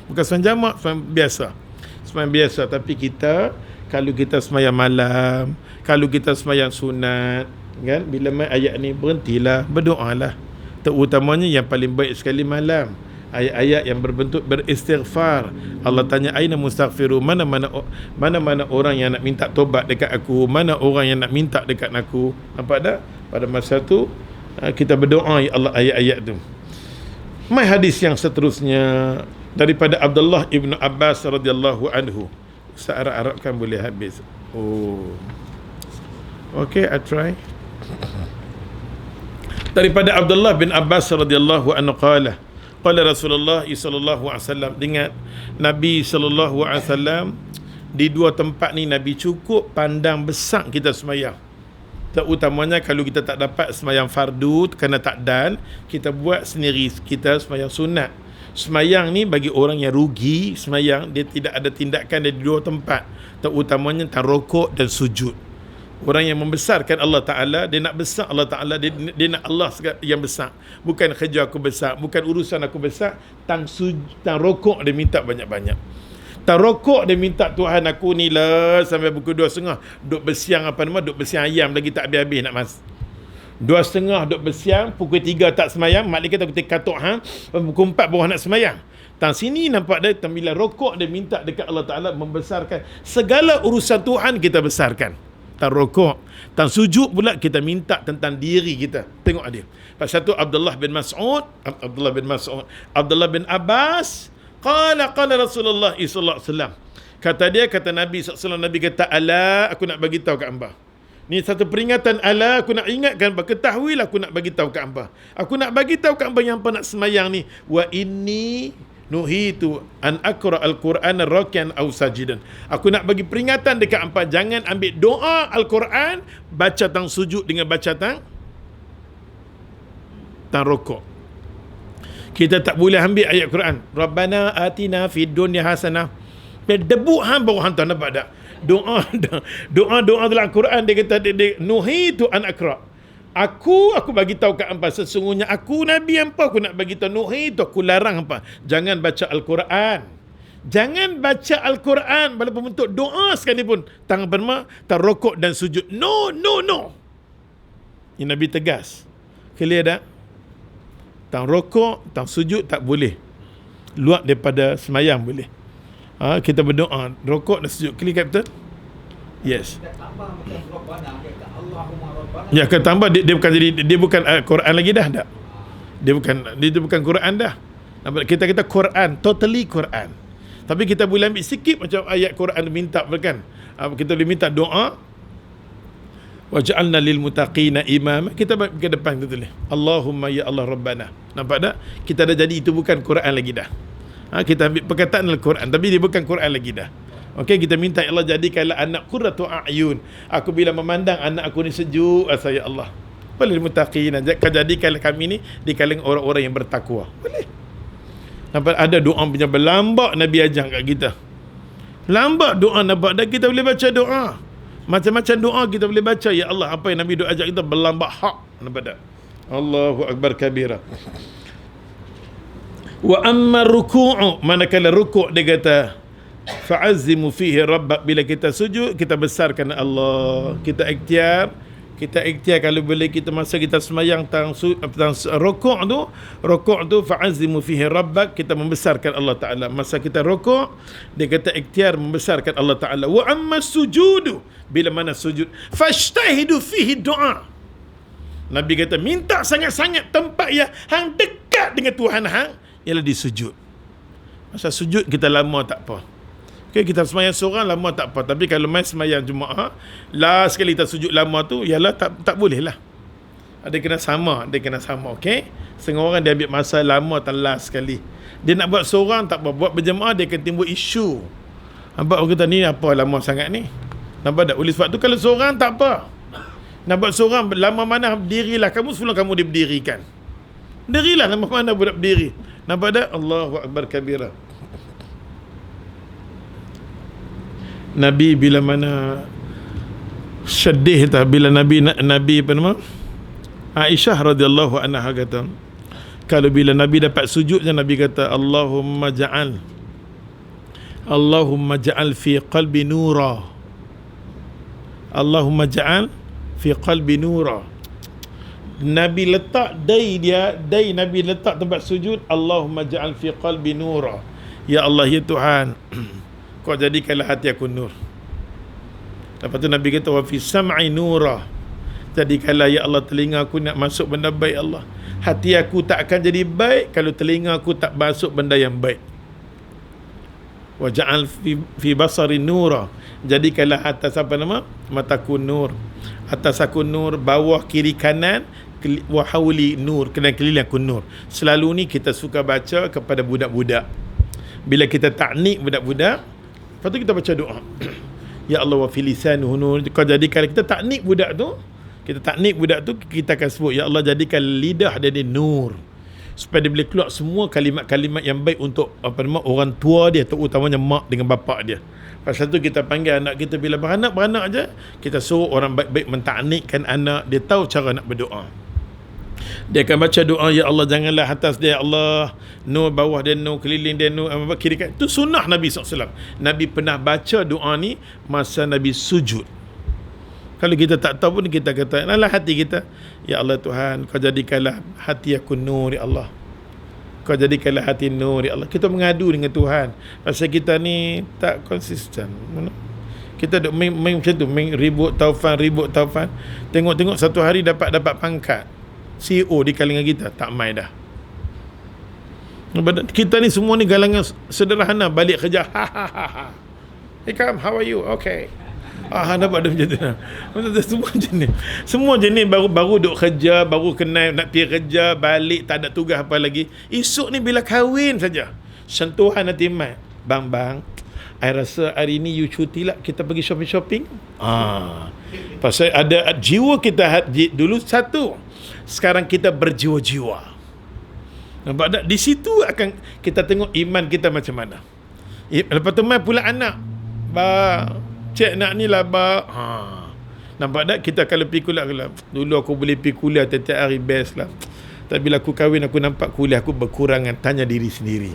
Bukan semayang jamak, semayang biasa. Tapi kita, kalau kita semayang malam, kalau kita semayang sunat kan, bila main ayat ni berhentilah, berdoalah. Terutamanya yang paling baik sekali malam, ayat-ayat yang berbentuk beristighfar. Allah tanya, aina mustaghfiru, mana orang yang nak minta tobat dekat aku, mana orang yang nak minta dekat aku. Nampak tak? Pada masa tu kita berdoa ya Allah ayat-ayat tu. Mai hadis yang seterusnya daripada Abdullah ibnu Abbas radhiyallahu anhu. Ustaz Arab-Arabkan boleh habis. Okay, I try. Daripada Abdullah bin Abbas radhiyallahu anhu qala Rasulullah sallallahu alaihi wasallam, dengan Nabi sallallahu alaihi wasallam di dua tempat ni Nabi cukup pandang besar kita semayang. Terutamanya kalau kita tak dapat semayang fardu kerana takdan, kita buat sendiri, kita semayang sunat. Semayang ni bagi orang yang rugi semayang, dia tidak ada tindakan dari dua tempat, terutamanya tentang rokok dan sujud. Orang yang membesarkan Allah Ta'ala, dia nak besar Allah Ta'ala, dia nak Allah yang besar. Bukan kerja aku besar, bukan urusan aku besar. Tang rokok dia minta banyak-banyak. Tang rokok dia minta, Tuhan aku ni lah sampai pukul 2.30 duk bersiang duk bersiang ayam lagi tak habis-habis nak mas. 2.30 duk bersiang, pukul 3 tak semayang, mak kata aku katok pukul 4 baru nak semayang. Tang sini nampak dia, bila rokok dia minta dekat Allah Ta'ala membesarkan segala urusan Tuhan, kita besarkan. Tang rokok, tang sujud pula kita minta tentang diri kita. Tengok dia. Pasal tu Abdullah bin Abbas qala Rasulullah sallallahu alaihi wasallam. Kata Nabi sallallahu, Nabi kata, ala, aku nak bagi tahu kat hamba. Ni satu peringatan, ala, aku nak ingatkan, ketahuilah aku nak bagi tahu kat hamba. Aku nak bagi tahu kat hamba yang nak semayang ni, wa inni nuhitu an aqra al-Quran rakian aw sajidan. Aku nak bagi peringatan dekat hangpa, jangan ambil doa al-Quran baca tang sujud dengan baca tang rokok. Kita tak boleh ambil ayat Quran, Rabbana atina fid dunya hasanah, debu baru hantar. Nampak tak? Doa dalam Quran dia kata dia nuhitu an aqra. Aku bagi tahu kat hangpa, sesungguhnya aku Nabi hangpa, aku nak bagi tahu, nuhitu, aku larang hangpa, jangan baca al-Quran. Jangan baca al-Quran walaupun bentuk doa sekalipun, tangan perma, rokok dan sujud. No. Ini Nabi tegas. Clear tak? Tang rokok, tang sujud tak boleh. Luar daripada semayang boleh. Kita berdoa, rokok dan sujud. Clear, betul? Yes. Ya, akan tambah, dia bukan jadi, dia bukan Quran lagi dah, tak? Dia bukan Quran dah. Kita Quran, totally Quran. Tapi kita boleh ambil sikit macam ayat Quran minta, kan? Kita boleh minta doa, waj'alna lil muttaqina imama. Kita ke depan kita tulis, Allahumma ya Allah Rabbana. Nampak tak? Kita dah jadi, itu bukan Quran lagi dah. Kita ambil perkataan Al-Quran, tapi dia bukan Quran lagi dah. Okey, kita minta ya Allah jadikanlah anak qurratu a'yun. Aku bila memandang anak aku ni sejuk asa ya Allah. Boleh muttaqin, jadikanlah kami ni di kalangan orang-orang yang bertakwa. Boleh. Nampak ada doa punya berlambak Nabi ajar kat kita. Lambat doa nampak, dan kita boleh baca doa. Macam-macam doa kita boleh baca. Ya Allah, apa yang Nabi doa ajar kita berlambak hak. Nampak tak? Allahu akbar kabira. Wa amma ruku'u, manakala rukuk dia kata fa'azzimu fihi rabbak, bila kita sujud kita besarkan Allah. Kita ikhtiar kalau boleh, kita masa kita semayang tang rokok tu fa'azzimu fihi rabbak, kita membesarkan Allah Ta'ala. Masa kita rokok, dia kata ikhtiar membesarkan Allah Ta'ala. Wa amma sujudu, bila mana sujud, fashtahidu fihi doa. Nabi kata minta sangat-sangat tempat yang hang dekat dengan Tuhan hang, ialah di sujud. Masa sujud kita lama tak apa. Okay, kita semayang seorang lama tak apa, tapi kalau main semayang Jumaat, last sekali kita sujud lama tu, ialah tak boleh lah. Dia kena sama, okey? Setengah orang dia ambil masa lama tak last sekali. Dia nak buat seorang tak apa, buat berjemaah dia akan timbul isu. Nampak orang kata ni apa lama sangat ni? Nampak tak? Oleh sebab tu kalau seorang tak apa. Nak buat seorang lama mana, berdirilah. Kamu sebelum kamu diberdirikan. Berdirilah lama mana budak berdiri. Nampak tak? Allahu akbar kabira. Nabi bila mana sedih tak bila Nabi apa nama, Aisyah radhiyallahu anha kata, kalau bila Nabi dapat sujud je, Nabi kata Allahumma ja'al fi qalbi nura, Allahumma ja'al fi qalbi nura. Nabi letak Nabi letak tempat sujud, Allahumma ja'al fi qalbi nura. Ya Allah, ya Tuhan, kau jadikanlah hati aku nur. Lepas tu Nabi kata wa fi sam'i nura, jadikanlah ya Allah telinga aku nak masuk benda baik. Allah, hati aku tak akan jadi baik kalau telinga aku tak masuk benda yang baik. Wa ja'al fi basari nura, jadikanlah atas apa nama, mataku nur, atas aku nur, bawah kiri kanan wa hauli nur, kena keliling aku nur. Selalu ni kita suka baca kepada budak-budak. Bila kita taknik budak-budak, lepas tu kita baca doa. Ya Allah wa fi lisanuhu nur. Kau jadikan, kita taknik budak tu, kita akan sebut ya Allah jadikan lidah dia ni nur, supaya dia boleh keluar semua kalimat-kalimat yang baik untuk apa nama, orang tua dia, terutamanya mak dengan bapak dia. Pasal tu kita panggil anak kita bila beranak je, kita suruh orang baik-baik mentaknikkan anak dia, tahu cara nak berdoa. Dia akan baca doa, ya Allah janganlah atas dia Allah nur, bawah dia nur, keliling dia nur, kiri kanan. Itu sunnah Nabi SAW. Nabi pernah baca doa ni masa Nabi sujud. Kalau kita tak tahu pun kita kata, dalam hati kita, ya Allah Tuhan, kau jadikanlah hati aku nur ya Allah, kau jadikanlah hati nur ya Allah. Kita mengadu dengan Tuhan pasal kita ni tak konsisten. Kita duk main macam tu, main ribut taufan. Tengok satu hari dapat pangkat CEO di kalangan kita, tak main dah. Kita ni semua ni galangan sederhana, balik kerja hey come, how are you? Okay. Dapat dia macam tu. Semua jenis baru duk kerja, baru kenal nak pergi kerja, balik tak ada tugas apa lagi. Esok ni bila kahwin saja, sentuhan hati mai. Bang, I rasa hari ni you cuti lah, kita pergi shopping. Pasal ada jiwa kita dulu satu, sekarang kita berjiwa-jiwa. Nampak tak? Di situ akan kita tengok iman kita macam mana. Lepas tu mai pula anak, cik nak ni lah nampak tak? Kita kalau pergi kuliah, dulu aku boleh pergi kuliah tiap-tiap hari, best lah. Tapi bila aku kahwin, aku nampak kuliah aku berkurangan. Tanya diri sendiri,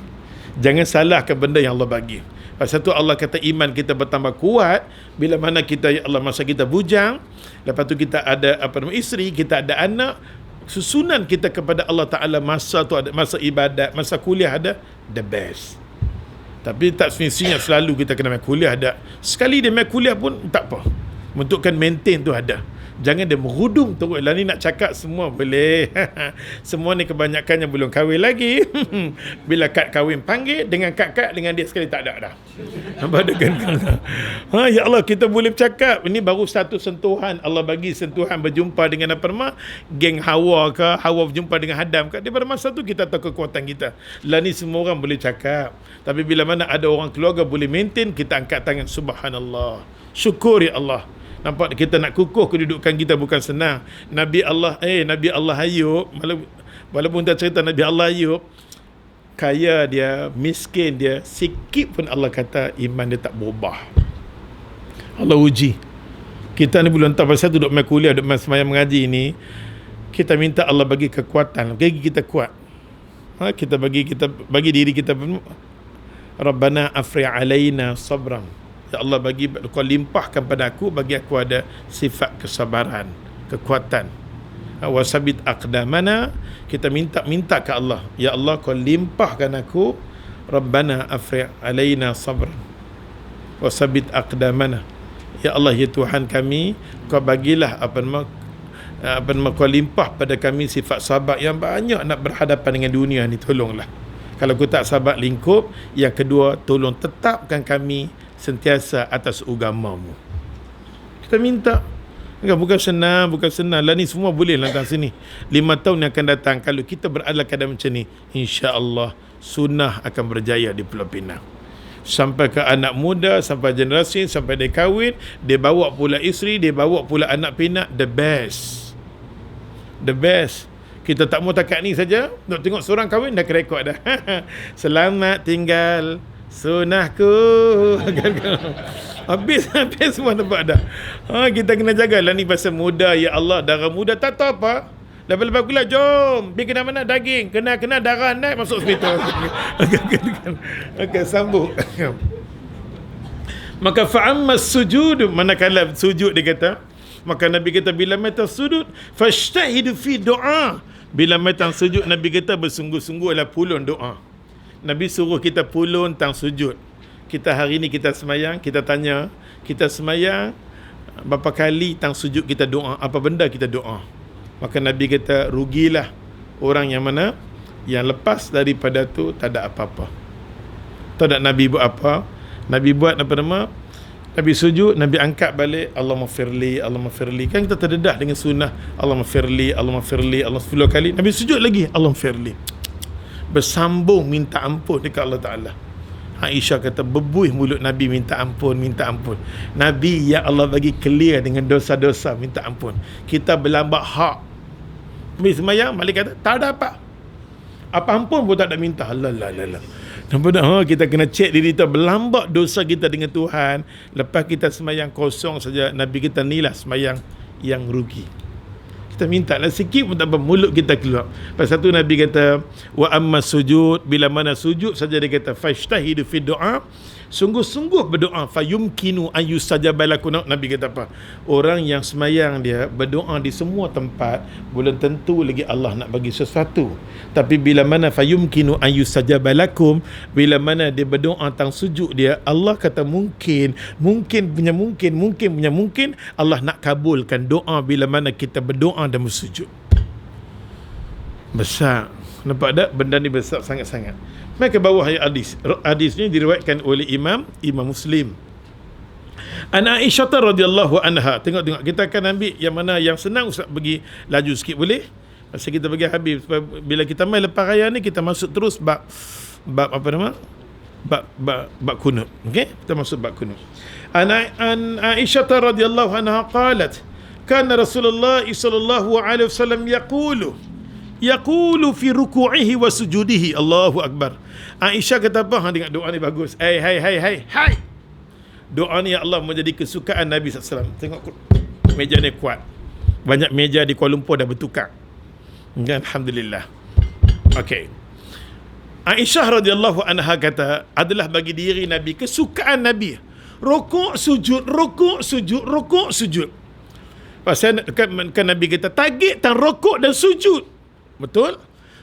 jangan salahkan benda yang Allah bagi. Pasal tu Allah kata iman kita bertambah kuat bila mana kita, ya Allah, masa kita bujang, lepas tu kita ada isteri, kita ada anak, susunan kita kepada Allah Ta'ala masa tu ada, masa ibadat, masa kuliah ada, the best. Tapi tak semestinya selalu kita kena main kuliah ada. Sekali dia main kuliah pun tak apa. Untukkan maintain tu ada. Jangan dia merudum terus. Lah ni nak cakap semua boleh. Semua ni kebanyakannya belum kahwin lagi. Bila kad kahwin panggil, dengan kad dengan dia sekali tak ada dah. Nampak kan? Ya Allah, kita boleh bercakap. Ini baru satu sentuhan. Allah bagi sentuhan berjumpa dengan apa nama, geng Hawa ke, Hawa berjumpa dengan Adam ke. Daripada masa tu kita tahu kekuatan kita. Lah ni semua orang boleh cakap. Tapi bila mana ada orang keluarga boleh maintain, kita angkat tangan, subhanallah, syukur ya Allah. Nampak, kita nak kukuh kedudukan kita bukan senang. Nabi Allah Ayub, walaupun kita cerita Nabi Allah Ayub, kaya dia, miskin dia, sikit pun Allah kata iman dia tak berubah. Allah uji. Kita ni belum tahu, pasal tu duk main kuliah, duk main semayang mengaji ni, kita minta Allah bagi kekuatan, bagi kita kuat. Kita bagi diri kita, Rabbana afri' alaina sabran. Ya Allah, bagi kau limpahkan pada aku, bagi aku ada sifat kesabaran, kekuatan. Wasabit aqdamana, kita minta ke Allah, ya Allah kau limpahkan aku, Rabbana afri' alaina sabran wasabit aqdamana. Ya Allah, ya Tuhan kami, kau bagilah kau limpah pada kami sifat sabar yang banyak nak berhadapan dengan dunia ni. Tolonglah, kalau aku tak sabar lingkup. Yang kedua, tolong tetapkan kami sentiasa atas agamamu. Kita minta. Bukan senang. Lah ni semua boleh datang sini. 5 tahun yang akan datang, kalau kita berada keadaan macam ni, insya-Allah sunnah akan berjaya di Pulau Pinang. Sampai ke anak muda, sampai generasi, sampai dia kahwin, dia bawa pula isteri, dia bawa pula anak pinak, the best. Kita tak mau takat ni saja, nak tengok seorang kahwin dah kerekod dah. Selamat tinggal sunnahku. Habis semua, nampak dah. Kita kena jagalah ni pasal muda, ya Allah. Darah muda tak tahu apa. Lepas-lepas pula, jom pergi kena mana daging, kena darah naik masuk hospital. Okey, sambung. Maka fa'amma sujud, manakala sujud dia kata, maka Nabi kata bila mata sujud fashtahidu fi doa. Bila mata sujud, Nabi kata bersungguh-sungguhlah pulun doa. Nabi suruh kita pulun tang sujud. Kita hari ni kita semayang, kita tanya, kita semayang berapa kali tang sujud kita doa, apa benda kita doa. Maka Nabi kata rugilah orang yang mana yang lepas daripada tu tak ada apa-apa. Tahu tak Nabi buat apa? Nabi buat apa nama? Nabi sujud, Nabi angkat balik, Allahumma firli, Allahumma firli. Kan kita terdedah dengan sunnah, Allahumma firli, Allahumma firli, Allah 10 kali. Nabi sujud lagi, Allahumma firli. Bersambung minta ampun dekat Allah Ta'ala. Aisyah kata bebuih mulut Nabi minta ampun, minta ampun. Nabi, ya Allah bagi clear dengan dosa-dosa, minta ampun. Kita berlambat hak. Habis semayang, balik kata tak ada apa. Apa ampun pun tak ada minta. Alah. Nampak tak? Kita kena cek diri kita, berlambat dosa kita dengan Tuhan. Lepas kita semayang kosong saja, Nabi kita nilah semayang yang rugi. Kita minta lah sikit pun tak apa, mulut kita keluar. Lepas satu Nabi kata wa amma sujud, bila mana sujud saja dia kata fashtahidu fi doa, sungguh-sungguh berdoa, fayumkinu ayyustajaba lakum. Nabi kata apa? Orang yang semayang dia berdoa di semua tempat, belum tentu lagi Allah nak bagi sesuatu. Tapi bila mana fayumkinu ayyustajaba lakum, bila mana dia berdoa tentang sujud dia, Allah kata mungkin Allah nak kabulkan doa bila mana kita berdoa dan bersujud. Besar. Nampak tak? Benda ni besar sangat-sangat. Maka bawah hadis. Hadis ni diriwayatkan oleh Imam Muslim. An Aisyah radhiyallahu anha. Tengok kita akan ambil yang mana yang senang. Ustaz bagi laju sikit boleh? Pasal kita bagi habis. Bila kita main lepas raya ni kita masuk terus bab apa nama? Bab kunut. Okey? Kita masuk bab kunut. An Aisyah radhiyallahu anha qalat kana Rasulullah sallallahu alaihi wasallam yaqulu fi ruku'ihi wa sujudihi. Allahu akbar. Aisyah kata apa? Dengar doa ni bagus. Hai. Doa ni ya Allah menjadi kesukaan Nabi SAW. Tengok meja ni kuat. Banyak meja di Kuala Lumpur dah bertukar. Alhamdulillah. Okey. Aisyah radhiyallahu anha kata adalah bagi diri Nabi kesukaan Nabi. Rukuk sujud. Pasal kan Nabi kata target tang rukuk dan sujud. Betul?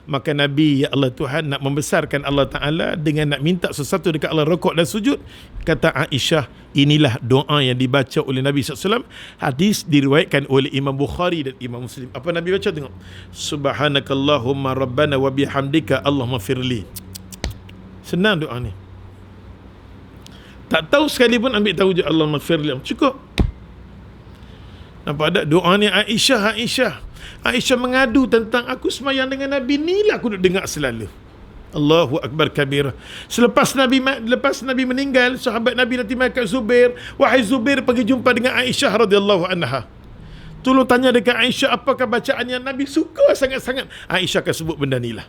Maka Nabi, ya Allah Tuhan nak membesarkan Allah Ta'ala dengan nak minta sesuatu dekat Allah, rukuk dan sujud. Kata Aisyah, inilah doa yang dibaca oleh Nabi SAW. Hadis diriwayatkan oleh Imam Bukhari dan Imam Muslim. Apa Nabi baca? Tengok. Subhanakallahumma rabbana wa bihamdika Allahumma firli. Senang doa ni. Tak tahu sekali pun ambil tahu je Allahumma firli. Cukup. Nampak tak? Doa ni Aisyah mengadu tentang aku semayang dengan Nabi ni lah aku duk dengar selalu. Allahu Akbar kabira. Lepas Nabi meninggal, sahabat Nabi nanti makan Zubair. Wahai Zubair, pergi jumpa dengan Aisyah radhiyallahu anha. Tolong tanya dekat Aisyah apakah bacaan yang Nabi suka sangat-sangat. Aisyah akan sebut benda ni lah.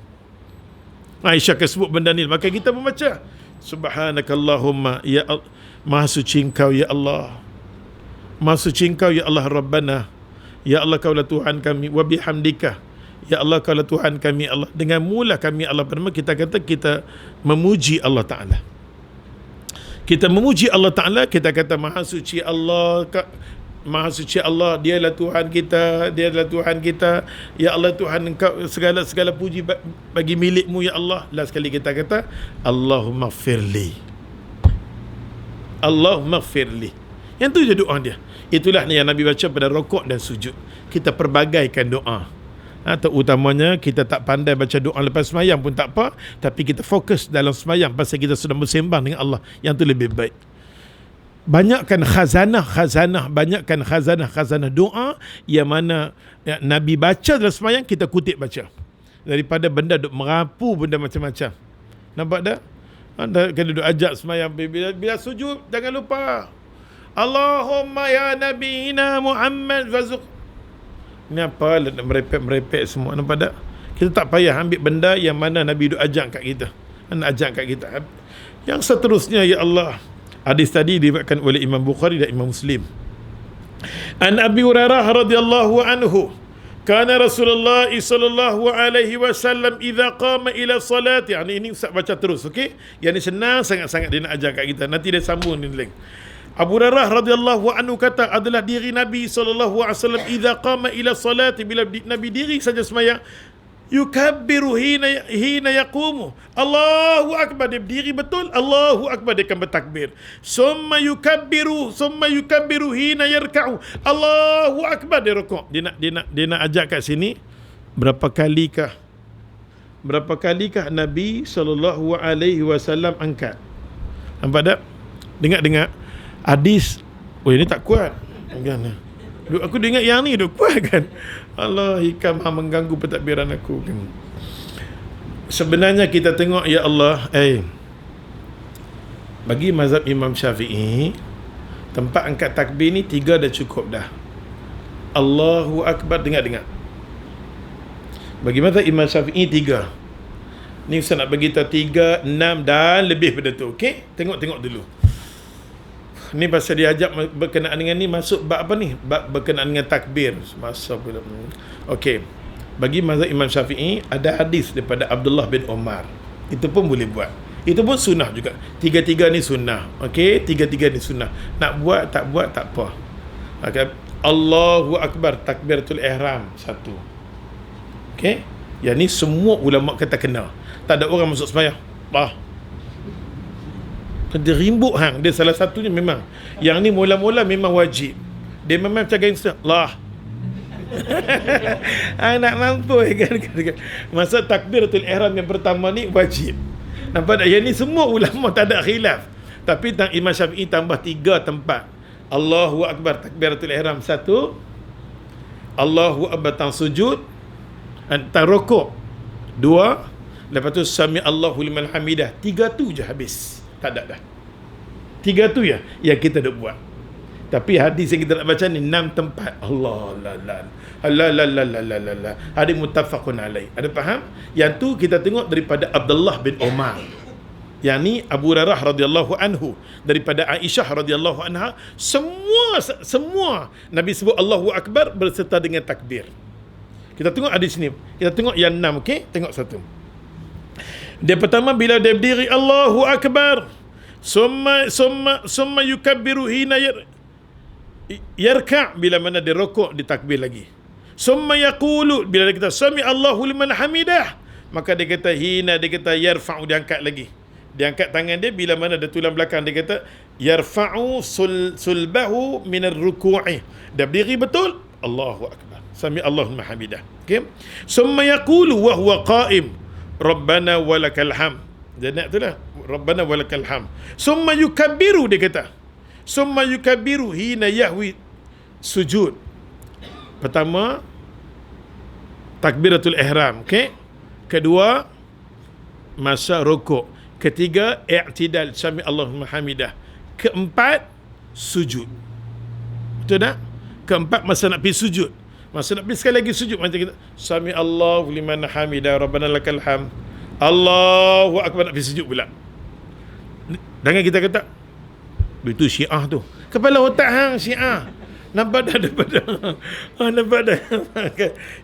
Maka kita membaca Subhanakallahumma ya Allah, Maha suci Engkau ya Allah. Maha suci Engkau ya Allah Rabbana. Ya Allah Kaulah Tuhan kami, wa bihamdika. Ya Allah Kaulah Tuhan kami Allah. Dengan mula kami Allah pertama kita kata kita memuji Allah Ta'ala. Kita memuji Allah Ta'ala, kita kata Maha suci Allah, Dialah Tuhan kita, Ya Allah Tuhan Engkau, segala puji bagi milikmu ya Allah. Last sekali kita kata Allahumma firli. Yang tu je doa dia. Itulah yang Nabi baca pada rukuk dan sujud. Kita perbagaikan doa. Terutamanya kita tak pandai baca doa lepas semayang pun tak apa, tapi kita fokus dalam semayang pasal kita sudah bersembang dengan Allah. Yang tu lebih baik. Banyakkan khazanah doa yang mana Nabi baca dalam semayang, kita kutip baca. Daripada benda duk merapu, benda macam-macam. Nampak tak? Anda kena duk ajak semayang. Bila sujud, jangan lupa Allahumma ya Nabiyina Muhammad wazuq. Ni apa nak merepek semua. Nampak tak? Kita tak payah ambil benda yang mana Nabi duk ajak kat kita. Nak ajak kat kita. Yang seterusnya ya Allah, Hadis tadi diriwayatkan oleh Imam Bukhari dan Imam Muslim. An Abi Hurairah radhiyallahu anhu, kana Rasulullah sallallahu alaihi wasallam idza qama ila salati. Ini Ustaz baca terus, okey? Yang ni senang sangat-sangat dia nak ajar kat kita. Nanti dia sambung ni link. Abu Hurairah radhiyallahu anhu kata, adalah diri Nabi sallallahu alaihi wasallam idza qama ila salati, bila Nabi diri saja sembahyang, yukabbiru hina yaqumu, Allahu akbar, dia berdiri betul, Allahu akbar, dia akan bertakbir. Summa yukabbiru hina yarka'u, Allahu akbar, dia rukuk. Dia nak ajak kat sini, berapa kalikah Nabi sallallahu alaihi wasallam angkat. Nampak tak? Dengar hadis. Oh, ini tak kuat. Jangan. Aku dengar yang ni duk kuat kan. Allah, hikam mengganggu pentadbiran aku kan. Sebenarnya kita tengok, ya Allah, bagi mazhab Imam Syafi'i, tempat angkat takbir ni 3 dah cukup dah. Allahu Akbar, dengar. Bagi mazhab Imam Syafi'i 3. Ni Ustaz nak bagi tahu 3, 6 dan lebih pada tu. Okey, tengok dulu. Ni pasal dia ajak berkenaan dengan ni, masuk bab apa ni? Bab berkenaan dengan takbir. Okey. Bagi mazhab Imam Syafi'i ada hadis daripada Abdullah bin Umar. Itu pun boleh buat. Itu pun sunnah juga. 3-3 ni sunnah. Okey, 3-3 ni sunnah. Nak buat tak apa. Okay. Allahu Akbar, takbiratul ihram 1. Okey. Yang ni semua ulama kata kena. Tak ada orang masuk sembahyang. Dia rimbuk hang. Dia salah satunya memang. Yang ni mula-mula memang wajib. Dia memang macam gangster. Lah. Nak mampu kan. Masa takbiratul ihram yang pertama ni wajib. Nampak tak? Yang ni semua ulama tak ada khilaf. Tapi Imam Syafi'i tambah 3 tempat. Allahu Akbar, takbiratul ihram 1. Allahu Akbar tang sujud, tang rukuk 2. Lepas tu sami Allahu liman hamidah. 3 tu je habis. Tak ada dah. 3 tu ya yang kita nak buat. Tapi hadis yang kita nak baca ni 6 tempat. Allah hadis muttafaqun alaih. Ada faham? Yang tu kita tengok daripada Abdullah bin Umar. Yang ni Abu Hurairah radhiyallahu anhu, daripada Aisyah radhiyallahu anha, semua Nabi sebut Allahu Akbar berserta dengan takbir. Kita tengok hadis ni. Kita tengok yang 6, okey? Tengok satu. Dia pertama bila dia berdiri Allahu Akbar, summa yukabbiru hina yarka', bila mana dia rukuk, dia takbir lagi. Summa yaqulu, bila dia kata sami Allahu liman hamidah, maka dia kata hina, dia kata yarfa'u, dia angkat lagi. Dia angkat tangan dia bila mana ada tulang belakang, dia kata yarfa'u sulbahu minar ruku'i. Dia berdiri betul, Allahu Akbar, sami Allahu liman hamidah. Okey. Summa yaqulu wa huwa qa'im, Rabbana walakal hamd. Jangan tu lah, Rabbana walakal hamd. Summa yukabbiru, dia kata summa yukabbiru hina yahwi sujud. Pertama takbiratul ihram, okey. Kedua masa rukuk. Ketiga i'tidal, sami Allahu liman hamidah. Keempat sujud. Betul tak? Keempat masa nak pergi sujud. Masa nak pergi sekali lagi sujud, macam kita sami Allahu liman hamidah, Rabbana lakal hamd, Allahu Akbar, nak pergi sujud pula. Jangan kita kata itu Syiah tu, kepala otak hang Syiah. Nampak dah daripada nampak dah.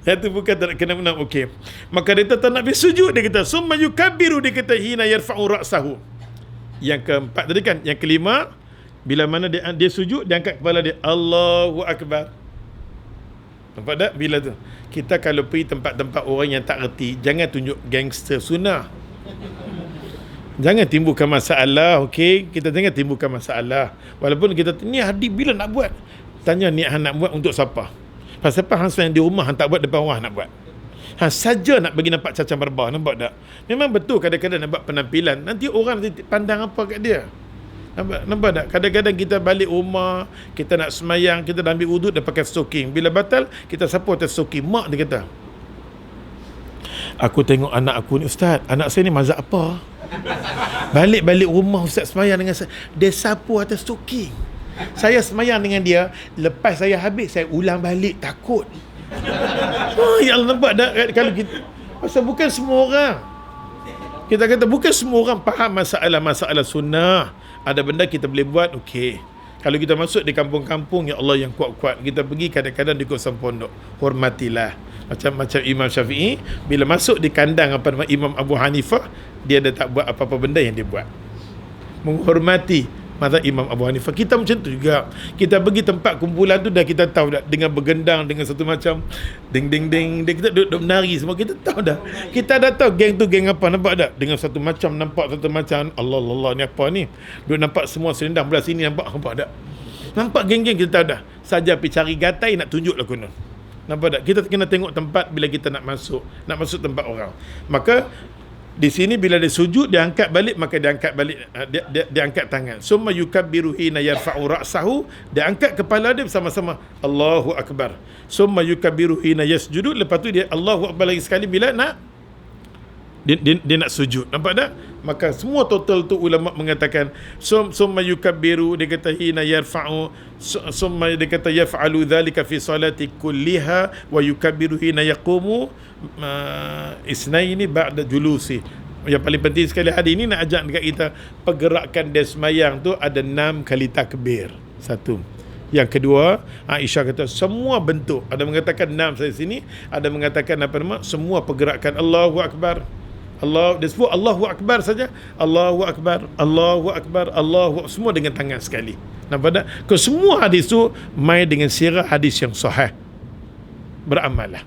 Yang tu bukan tak kena menang. Okey, maka dia tak nak pergi sujud, dia kata summa yukabbiru, dia kata hina yarfa'u ra'sahu. Yang keempat tadi kan. Yang kelima, bila mana dia sujud, dia angkat kepala dia, Allahu Akbar. Nampak tak? Bila tu kita kalau pergi tempat-tempat orang yang tak reti, jangan tunjuk gangster sunnah. Jangan timbulkan masalah. Okey, kita jangan timbulkan masalah. Walaupun kita ni hadis bila nak buat, tanya niat hang nak buat untuk siapa? Pasal apa hang yang di rumah hang tak buat, depan orang nak buat? Hang saja nak bagi nampak cacang berbah, nampak tak? Memang betul kadang-kadang nak buat penampilan, nanti orang nanti pandang apa kat dia. Nampak tak? Kadang-kadang kita balik rumah, kita nak semayang, kita dah ambil wuduk, dah pakai stocking. Bila batal, kita sapu atas stocking. Mak dia kata, aku tengok anak aku ni, Ustaz, anak saya ni mazhab apa? Balik rumah Ustaz semayang dengan saya, dia sapu atas stocking. Saya semayang dengan dia, lepas saya habis, saya ulang balik, takut. Ya Allah, nampak tak? Kalau kita, pasal bukan semua orang, kita kata bukan semua orang faham masalah sunnah. Ada benda kita boleh buat, okey. Kalau kita masuk di kampung-kampung, ya Allah yang kuat-kuat, kita pergi kadang-kadang di kawasan pondok, hormatilah. Macam Imam Syafi'i, bila masuk di kandang Imam Abu Hanifah, dia dah tak buat apa-apa benda yang dia buat, menghormati mazhab Imam Abu Hanifah. Kita macam tu juga. Kita pergi tempat kumpulan tu dah kita tahu dah, dengan bergendang, dengan satu macam ding ding ding, kita duduk menari semua, kita tahu dah. Kita dah tahu geng tu geng apa, nampak tak? Dengan satu macam, nampak satu macam, Allah Allah ni apa ni? Duduk nampak semua selendang belah sini, nampak tak? Nampak geng-geng, kita tahu dah. Saja pergi cari gatai nak tunjuk lah konon. Nampak tak? Kita kena tengok tempat bila kita nak masuk tempat orang. Maka di sini bila dia sujud, dia angkat balik, maka dia angkat balik, dia angkat tangan. Summa yukabbiru hina yarfa'u ra'sahu, dia angkat kepala dia bersama-sama, Allahu Akbar. Summa yukabbiru hina yasjudu, lepas tu dia Allahu Akbar lagi sekali bila nak dia nak sujud. Nampak tak? Maka semua total tu ulama mengatakan summa yukabbiru, dia kata hina yarfa'u, summa dia kata yaf'alu dhalika fi salati kulliha wa yukabbiru hina yaqumu isnaini ba'da julusi. Yang paling penting sekali hadis ini nak ajak dekat kita, pergerakan dia semayang tu ada 6 kali takbir. Satu. Yang kedua, Aisyah kata semua bentuk, ada mengatakan 6 saya sini, ada mengatakan semua pergerakan Allahu Akbar. Dia sebut Allahu Akbar saja, Allahu Akbar, Allahu Akbar, Allahu Akbar, semua dengan tangan sekali. Nampak tak? Semua hadis tu mai dengan sirah hadis yang sahih. Beramallah.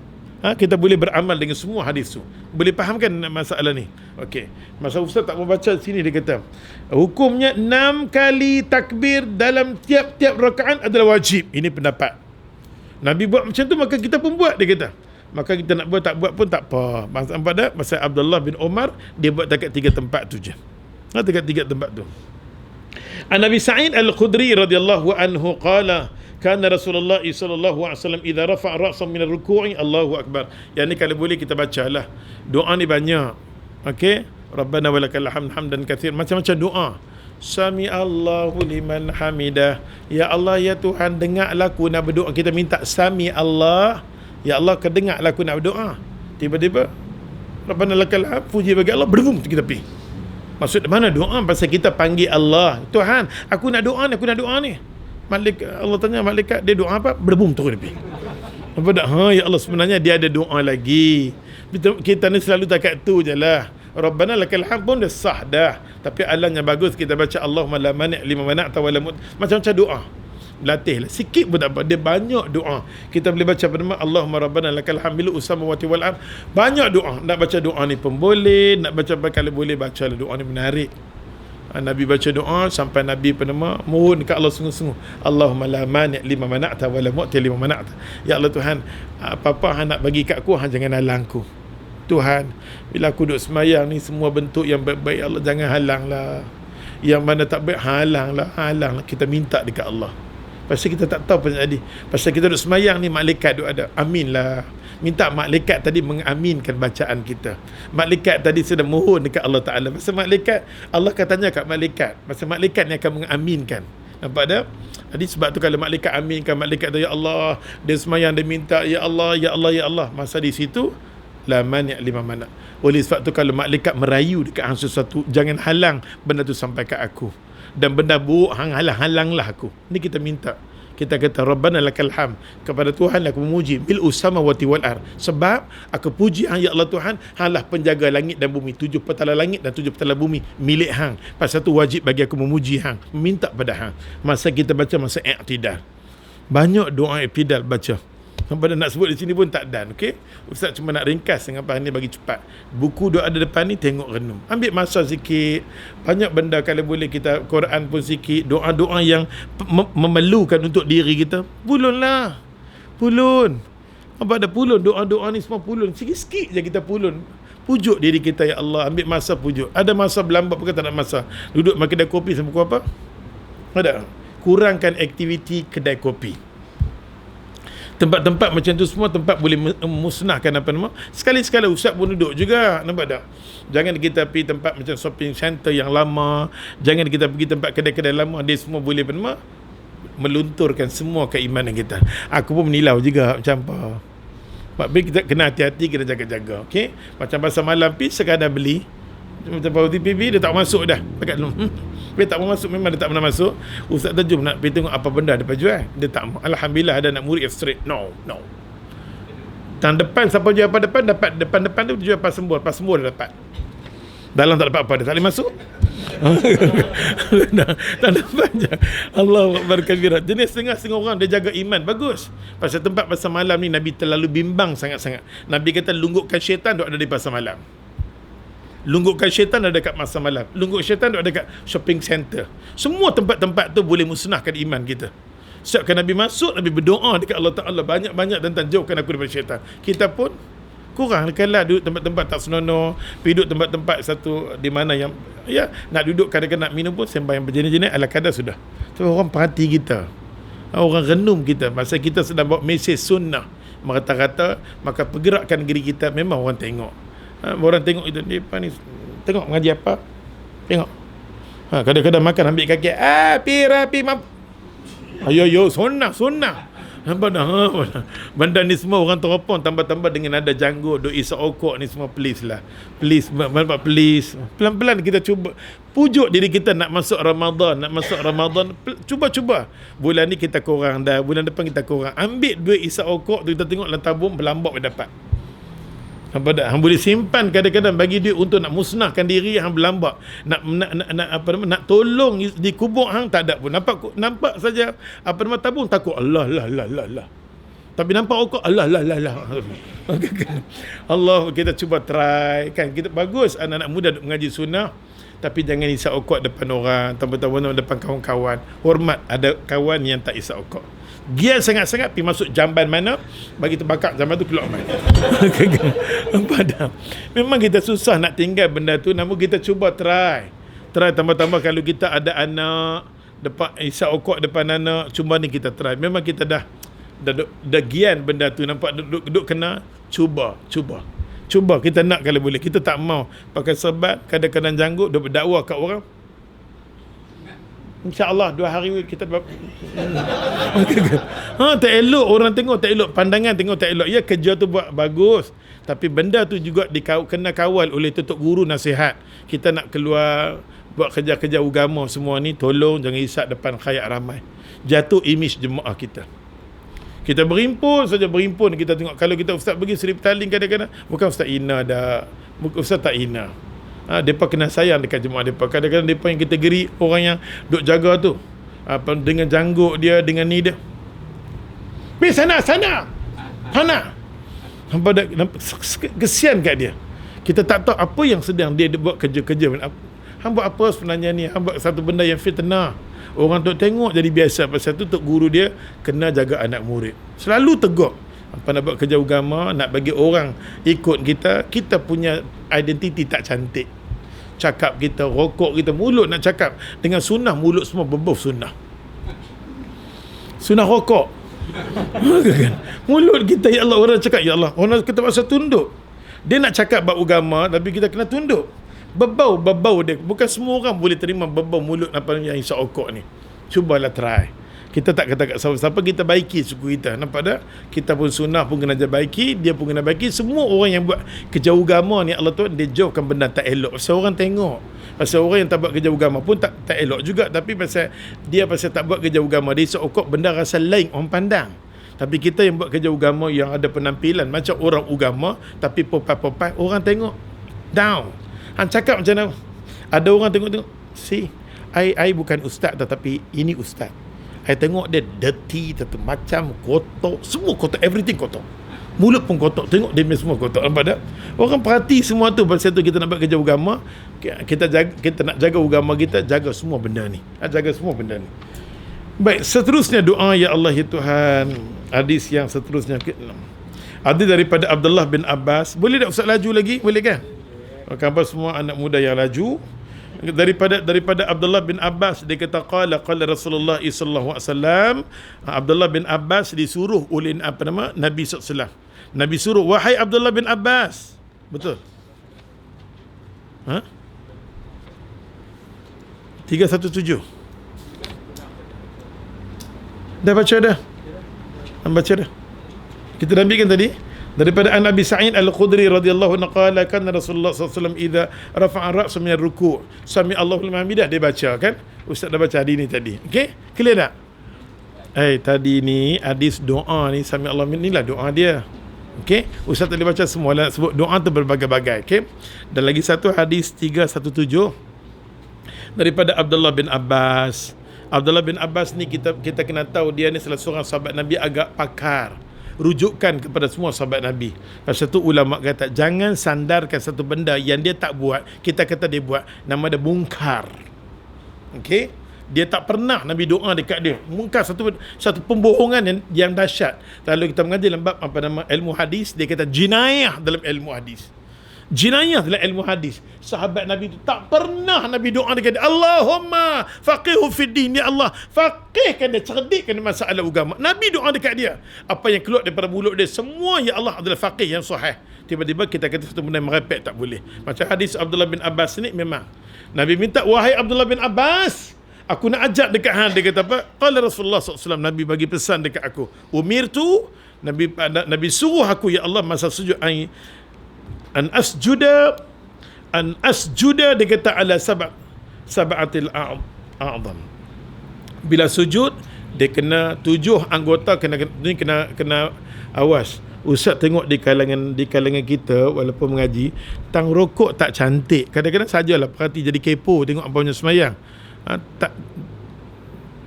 Kita boleh beramal dengan semua hadis tu. Boleh fahamkan masalah ni? Okey. Masa ustaz tak mau baca sini, dia kata hukumnya 6 kali takbir dalam tiap-tiap rakaat adalah wajib. Ini pendapat Nabi buat macam tu, maka kita pun buat, dia kata. Maka kita nak buat tak buat pun tak apa. Masa Abdullah bin Umar, dia buat dekat 3 tempat tu je. Dekat 3 tempat tu. An Nabi Sa'id Al-Khudri radhiyallahu anhu qala kana Rasulullah sallallahu alaihi wasallam idza rafa'a ra'sahu min ar-ruku'i Allahu akbar. Yang ni kalau boleh kita bacalah. Doa ni banyak. Okey? Rabbana walakal hamd hamdan katsir, macam-macam doa. Sami Allahu liman hamidah. Ya Allah, ya Tuhan, dengarlah aku nak berdoa. Kita minta sami Allah. Ya Allah, kedengarlah aku nak berdoa. Tiba-tiba Rabbana lakal hamd, puji bagi Allah, berbum kita pergi. Maksud mana doa? Pasal kita panggil Allah, Tuhan, aku nak doa ni. Allah tanya malaikat, dia doa apa? Berbum terus dia pergi. Nampak tak? Ya Allah, sebenarnya dia ada doa lagi. Kita ni selalu takat tu je lah. Rabbana lakal hamd pun dah sah dah. Tapi alangnya bagus kita baca Allahumma la mani' lima mana'ta wa la macam-macam doa. Latihlah sikit pun tak apa. Dia banyak doa. Kita boleh baca pada Allahumma rabbana lakal hamdu usamawati wal ard. Banyak doa. Nak baca doa ni pun boleh, nak baca kalau boleh bacalah doa ni, menarik. Nabi baca doa sampai Nabi mohon dekat Allah sungguh-sungguh. Allahumma la mani' lima mana'ta wa la mu'ti lima mana'ta. Ya Allah Tuhan, apa-apa hang nak bagi kat aku, hang jangan halang aku. Tuhan, bila aku duduk semayang ni, semua bentuk yang baik-baik Allah jangan halanglah. Yang mana tak baik halanglah. Kita minta dekat Allah. Pasal kita tak tahu apa yang jadi. Pasal kita duduk semayang ni, malaikat duduk ada. Aminlah. Minta malaikat tadi mengaminkan bacaan kita. Malaikat tadi sedang mohon dekat Allah Ta'ala. Pasal malaikat, Allah katanya kat malaikat. Pasal malaikat ni akan mengaminkan. Nampak tak? Jadi sebab tu kalau malaikat aminkan, malaikat tu, ya Allah, dia semayang, dia minta, ya Allah, ya Allah, ya Allah. Masa di situ, la mani' lima mana'. Oleh sebab tu kalau malaikat merayu dekat hang sesuatu, jangan halang benda tu sampai kat aku. Dan benda buruk hang halang-halanglah aku. Ni kita minta. Kita kata Rabbana lakal hamd, kepada Tuhan aku memuji mil'u samawati wal ard. Sebab aku puji hang, ya Allah Tuhan, hanglah penjaga langit dan bumi. 7 petala langit dan 7 petala bumi milik hang. Pasal tu wajib bagi aku memuji hang, meminta pada hang. Masa kita baca masa i'tidal, banyak doa i'tidal baca. Sampai nak sebut di sini pun tak dan. Okey, ustaz cuma nak ringkas dengan apa ni bagi cepat. Buku doa ada depan ni, tengok renung, ambil masa sikit. Banyak benda kalau boleh kita, Quran pun sikit, doa-doa yang memerlukan untuk diri kita, pulunlah. Pulun. Apa ada pulun, doa-doa ni semua pulun. Sikit-sikit je kita pulun. Pujuk diri kita, ya Allah, ambil masa pujuk. Ada masa berlambat pun tak ada masa. Duduk makan kedai kopi sama pukul apa? Ada. Kurangkan aktiviti kedai kopi. Tempat-tempat macam tu semua tempat boleh musnahkan sekali-sekala. Ustaz pun duduk juga, nampak tak? Jangan kita pergi tempat macam shopping center yang lama, jangan kita pergi tempat kedai-kedai lama, dia semua boleh melunturkan semua keimanan kita. Aku pun menilau juga macam apa. Kita kena hati-hati, kena jaga-jaga. Okey, macam pasal malam pergi sekadar beli Macam power TPP dia tak masuk dah. Dekat dulu. Dia tak mau masuk, memang dia tak pernah masuk. Ustaz tu jom nak pergi tengok apa benda depan jual. Dia tak mau. Alhamdulillah ada anak murid straight. No. Dan depan siapa jual apa depan dapat, depan tu jual pasembur dia dapat. Dalam tak dapat apa, dia tak boleh masuk. Tak dapat je. Allahu Akbar kabirat. Jenis setengah orang dia jaga iman, bagus. Pasal tempat pasar malam ni Nabi terlalu bimbang sangat-sangat. Nabi kata lunggukkan syaitan duk ada di pasar malam. Lunggukkan syaitan ada dekat pasar malam. Lungguk syaitan duk ada dekat shopping center. Semua tempat-tempat tu boleh musnahkan iman kita. Setiap Nabi masuk, Nabi berdoa dekat Allah Ta'ala banyak-banyak tentang jauhkan aku daripada syaitan. Kita pun kurang kalau duduk tempat-tempat tak senonoh, pergi duduk tempat-tempat satu di mana yang nak duduk kadang-kadang nak minum pun sembahyang berjenis-jenis ala kadar sudah. So orang perhati kita, orang renung kita masa kita sedang bawa mesej sunnah merata-rata, maka pergerakan diri kita memang orang tengok. Orang tengok itu depan ni tengok mengaji apa, tengok kadang-kadang makan ambil kaki rapi ayo sunnah benda ni semua orang teropong tambah-tambah dengan ada janggut duk isap okok ni semua. Please pelan-pelan kita cuba pujuk diri kita nak masuk Ramadan. Cuba bulan ni kita kurang dah, bulan depan kita kurang, ambil duit isap okok tu kita tengok dalam tabung berlambak dapat. Hang boleh simpan kadang-kadang bagi duit untuk nak musnahkan diri hang berlambak, nak tolong di kubur hang tak ada pun, nampak saja tabung takut Allah. Tapi nampak okok Allah. Allah, kita cuba try kan. Kita bagus anak-anak muda duk mengaji sunnah, tapi jangan isap okok depan orang, tambah-tambah depan kawan-kawan. Hormat ada kawan yang tak isap okok. Dia sangat-sangat pergi masuk jamban mana, bagi terbakar jamban tu keluar mana. Padahal memang kita susah nak tinggal benda tu, namun kita cuba try tambah-tambah kalau kita ada anak depan isap okok depan anak, cuma ni kita try. Memang kita dah gian benda tu, nampak duduk kena cuba kita nak kalau boleh. Kita tak mau pakai sebab kadang-kadang janggut duk berdakwah kat orang. InsyaAllah 2 hari kita tak elok orang tengok, tak elok pandangan tengok, tak elok. Ya, kerja tu buat bagus, tapi benda tu juga kena kawal oleh tutup guru nasihat. Kita nak keluar buat kerja-kerja agama semua ni, tolong jangan isap depan khayat ramai, jatuh image jemaah kita. Kita berimpun kita tengok. Kalau kita ustaz pergi Seri Petaling kadang-kadang bukan ustaz Ina dah, ustaz tak Ina. Mereka kena sayang dekat jemaah mereka. Kadang-kadang mereka yang kategori orang yang duk jaga tu, dengan janggut dia, dengan ni dia. Pergi sana. Nampak kesian kat dia. Kita tak tahu apa yang sedang dia buat kerja-kerja. Hang buat apa sebenarnya ni? Hang buat satu benda yang fitnah. Orang duk tengok jadi biasa. Pasal tu tok guru dia kena jaga anak murid. Selalu tegur. Apa nak buat kerja agama, nak bagi orang ikut kita punya identiti tak cantik. Cakap kita, rokok kita, mulut nak cakap dengan sunnah, mulut semua berbau sunnah. Sunnah rokok. Mulut kita, ya Allah, orang cakap, ya Allah, orang kita paksa tunduk. Dia nak cakap bab agama, tapi kita kena tunduk. Berbau dia. Bukan semua orang boleh terima berbau mulut apa yang isap rokok ni. Cubalah try. Kita tak kata kat siapa-siapa, kita baiki suku kita. Nampak tak? Kita pun sunnah pun kena baiki, dia pun kena baiki. Semua orang yang buat kerja agama ni, Allah Tuhan, dia jauhkan benda tak elok. Pasal orang tengok. Pasal orang yang tak buat kerja agama pun tak elok juga. Tapi pasal tak buat kerja agama, dia isap okok, benda rasa lain orang pandang. Tapi kita yang buat kerja agama, yang ada penampilan macam orang agama, tapi popai-popai, orang tengok down. Han cakap macam mana? Ada orang tengok, see, I bukan ustaz tetapi ini ustaz. Saya tengok dia dirty, macam kotor, semua kotor, everything kotor. Mulut pun kotor, tengok dia semua kotor. Nampak tak? Orang perhati semua tu. Pasal tu kita nak buat kerja agama, kita nak jaga agama kita, jaga semua benda ni. Baik, seterusnya doa, ya Allah ya Tuhan. Hadis yang seterusnya, hadis daripada Abdullah bin Abbas. Boleh tak Ustaz laju lagi? Boleh kan? Kabar semua anak muda yang laju. Daripada Abdullah bin Abbas, dia kata qala Rasulullah sallallahu alaihi wasallam. Abdullah bin Abbas disuruh oleh Nabi sallallahu alaihi wasallam. Nabi suruh, wahai Abdullah bin Abbas. Betul? 317. Dah baca dah? Kita dah ambilkan tadi. Daripada An Abi Sa'id Al-Khudri radhiyallahu anhu qala kana Rasulullah sallallahu alaihi wasallam idza rafa'a ra'sa min ar-ruku' sami Allahu liman hamidah, dia baca kan. Ustaz dah baca hadis ni tadi. Okey? Clear tak? Tadi ni hadis doa ni sami Allah, inilah doa dia. Okey? Ustaz tadi baca semua lah, sebut doa tu berbagai-bagai. Okey? Dan lagi satu hadis 317 daripada Abdullah bin Abbas. Abdullah bin Abbas ni kita kena tahu dia ni salah seorang sahabat Nabi agak pakar. Rujukan kepada semua sahabat Nabi. Pasal tu ulama kata jangan sandarkan satu benda yang dia tak buat, kita kata dia buat, nama dia mungkar. Okey? Dia tak pernah Nabi doa dekat dia. Mungkar satu pembohongan yang dahsyat. Lalu kita mengaji dalam bab apa nama ilmu hadis, dia kata jinayah dalam ilmu hadis. Jinayah dalam ilmu hadis. Sahabat Nabi itu tak pernah Nabi doa dekat dia, Allahumma faqihu fid din, ya Allah faqihkan dia, cerdikkan dia masalah agama. Nabi doa dekat dia. Apa yang keluar daripada mulut dia semua ya Allah adalah faqih yang sahih. Tiba-tiba kita kata satu benda merepek, tak boleh. Macam hadis Abdullah bin Abbas ni, memang Nabi minta, wahai Abdullah bin Abbas, aku nak ajak dekat hang. Dia kata apa? Qala Rasulullah SAW, Nabi bagi pesan dekat aku, umirtu, Nabi suruh aku ya Allah masa sujud, an asjuda, dia kata ala sab'atil a'zam. Bila sujud dia kena 7 anggota kena awas. Ustaz tengok di kalangan kita walaupun mengaji, tang rokok tak cantik. Kadang-kadang sajalah perhati jadi kepo tengok apa punya semayang.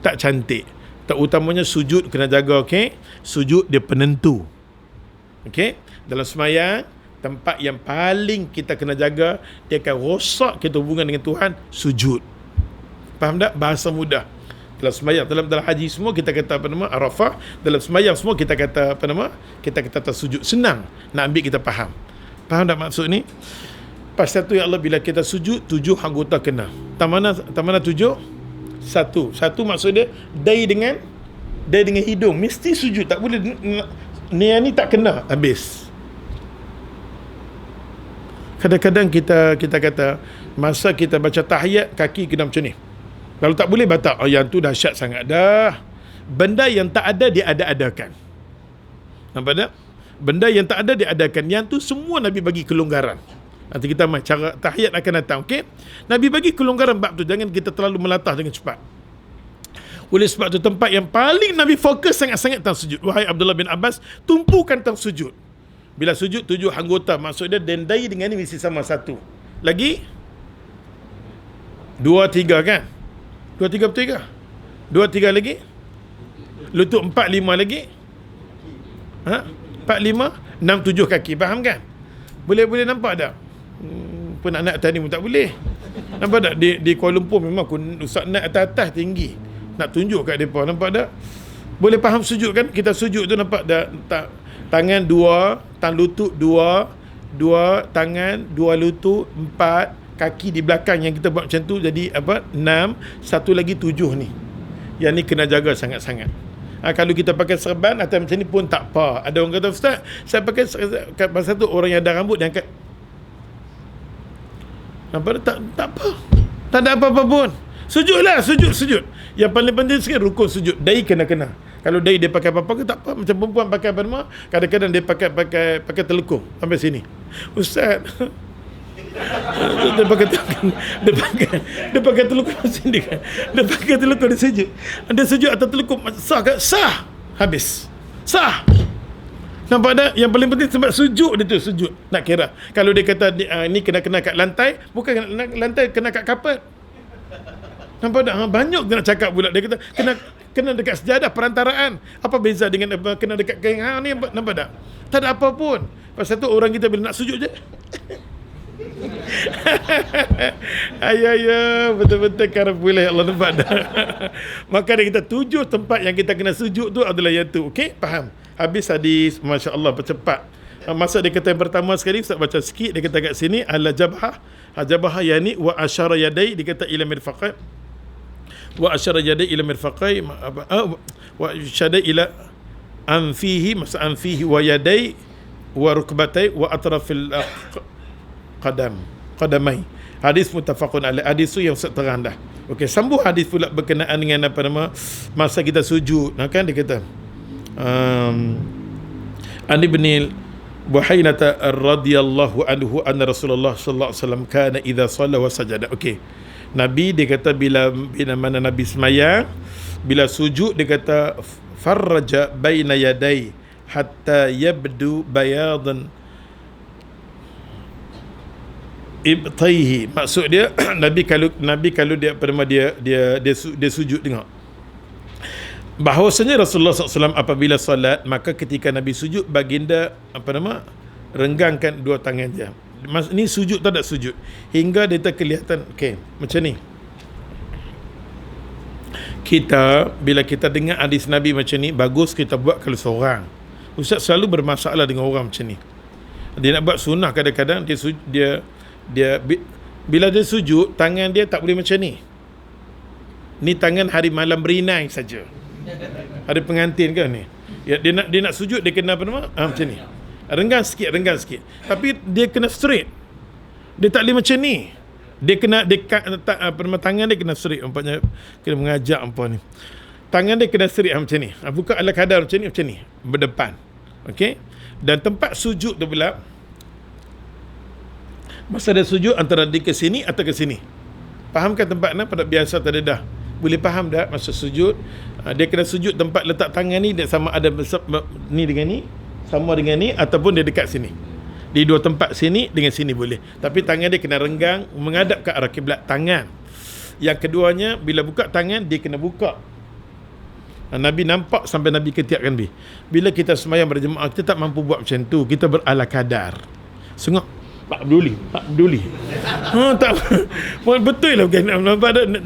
Tak cantik. Terutamanya sujud kena jaga, okey? Sujud dia penentu. Okey? Dalam semayang, tempat yang paling kita kena jaga, dia akan rosak kita hubungan dengan Tuhan, sujud. Faham tak? Bahasa mudah. Dalam sembahyang, dalam haji semua kita kata apa nama? Arafah. Dalam sembahyang semua kita kata apa nama? Kita kata tersujud. Senang nak ambil, kita faham. Faham tak maksud ni? Pasal tu ya Allah, bila kita sujud 7 anggota kena. Tak mana 7? Satu maksud dia dai dengan hidung mesti sujud, tak boleh ni tak kena, habis. Kadang-kadang kita kata masa kita baca tahiyat kaki kena macam ni, lalu tak boleh batal. Yang tu dahsyat sangat dah. Benda yang tak ada dia ada-adakan. Nampak tak? Benda yang tak ada dia adakan. Yang tu semua Nabi bagi kelonggaran. Nanti kita cara tahiyat akan datang, okey? Nabi bagi kelonggaran bab tu, jangan kita terlalu melatah dengan cepat. Oleh sebab tu tempat yang paling Nabi fokus sangat-sangat tentang sujud. Wahai Abdullah bin Abbas, tumpukan tentang sujud. Bila sujud 7 anggota, maksud dia dendai dengan ni mesti sama 1. Lagi 2, 3 kan? 2, 3 betul ke? 2, 3 lagi? Lutut 4, 5 lagi? 4, 5, 6, 7 kaki. Faham kan? Boleh nampak tak? Nak atas ni pun tak boleh. Nampak tak? Di Kuala Lumpur memang Ustaz naik atas tinggi. Nak tunjuk kat mereka. Nampak tak? Boleh faham sujud kan? Kita sujud tu nampak tak? Tangan 2, tang lutut 2 tangan, 2 lutut, 4 kaki di belakang yang kita buat macam tu, jadi 6, satu lagi 7 ni. Yang ni kena jaga sangat-sangat. Kalau kita pakai serban atau macam ni pun tak apa. Ada orang kata, Ustaz, saya pakai pasal tu orang yang ada rambut dia angkat. Nampak tak apa. Tak ada apa-apa pun. Sujudlah, sujud. Yang paling penting sekali rukun sujud. Dai kena. Kalau dia pakai apa-apa ke tak apa. Macam perempuan pakai apa nama, kadang-kadang dia pakai telekung sampai sini. Ustaz, dia pakai telekung sini kan. Dia pakai telekung, dia sujud. Dia sujud atas telekung, sah ke? Sah. Habis. Sah. Nampak tak? Yang paling penting sebab sujud dia tu, sujud. Nak kira. Kalau dia kata ni kena kat lantai, bukan lantai, kena kat kapet. Nampak tak? Banyak dia nak cakap pula. Dia kata kena dekat sejadah perantaraan. Apa beza dengan kena dekat kain hang ni? Nampak tak? Tak ada apa pun. Pasal tu orang kita bila nak sujud je. Ayah, betul-betul karena boleh Allah, nampak tak? Maka kita 7 tempat yang kita kena sujud tu adalah yang tu. Okey? Faham? Habis hadis, Masya Allah, percepat. Masa dia kata yang pertama sekali, Ustaz baca sikit. Dia kata kat sini, ala jabhah. Jabhah yani wa asyara yadai. Dia kata ila mirfaqai. Wa asyara yadai ila mirfaqai. Wa syadai ila anfihi. Masa anfihi wa yadai. Wa rukbatai. Wa atrafil qadamai. Hadis muttafaqun alaih. Hadis tu yang terang dah. Okey, sambung hadis pula berkenaan dengan apa nama, masa kita sujud. Kan dia kata an ibn Buhainata radhiyallahu anhu anna Rasulullah sallallahu alaihi wasallam kana idza shalla wa sajada. Okey. Nabi dia kata bila mana Nabi semaya, bila sujud dia kata farraja baina yaday hatta yabdu bayadan ibtaihi. Maksud dia Nabi kalau dia dia sujud, tengok bahawasanya Rasulullah SAW apabila solat, maka ketika Nabi sujud, baginda renggangkan dua tangan dia. Ni sujud tak sujud hingga dia terkelihatan. Okey, macam ni. Kita bila kita dengar hadis Nabi macam ni, bagus kita buat kalau seorang. Ustaz selalu bermasalah dengan orang macam ni. Dia nak buat sunnah, kadang-kadang dia bila dia sujud, tangan dia tak boleh macam ni. Ni tangan hari malam berinai saja. Ada pengantin ke ni? Ya, dia nak sujud, dia kena macam ni. Renggang sikit. Tapi dia kena straight. Dia tak boleh macam ni. Dia kena tangan dia kena straight. Umpamanya kena mengajak ni. Tangan dia kena straight macam ni. Buka ala kadar macam ni, berdepan. Okey? Dan tempat sujud tu pula, masa dia sujud antara dia ke sini atau ke sini. Fahamkan tempat pada biasa terdedah. Boleh faham tak masa sujud? Dia kena sujud tempat letak tangan ni, dia sama ada ni dengan ni, sama dengan ni, ataupun dia dekat sini. Di dua tempat sini dengan sini boleh. Tapi tangan dia kena renggang menghadap ke arah kiblat tangan. Yang keduanya, bila buka tangan dia kena buka. Nabi nampak sampai Nabi ketiakkan bi. Bila kita sembahyang berjemaah, kita tak mampu buat macam tu. Kita berala kadar. Sengok. Tak peduli. Tak betul lah bukan.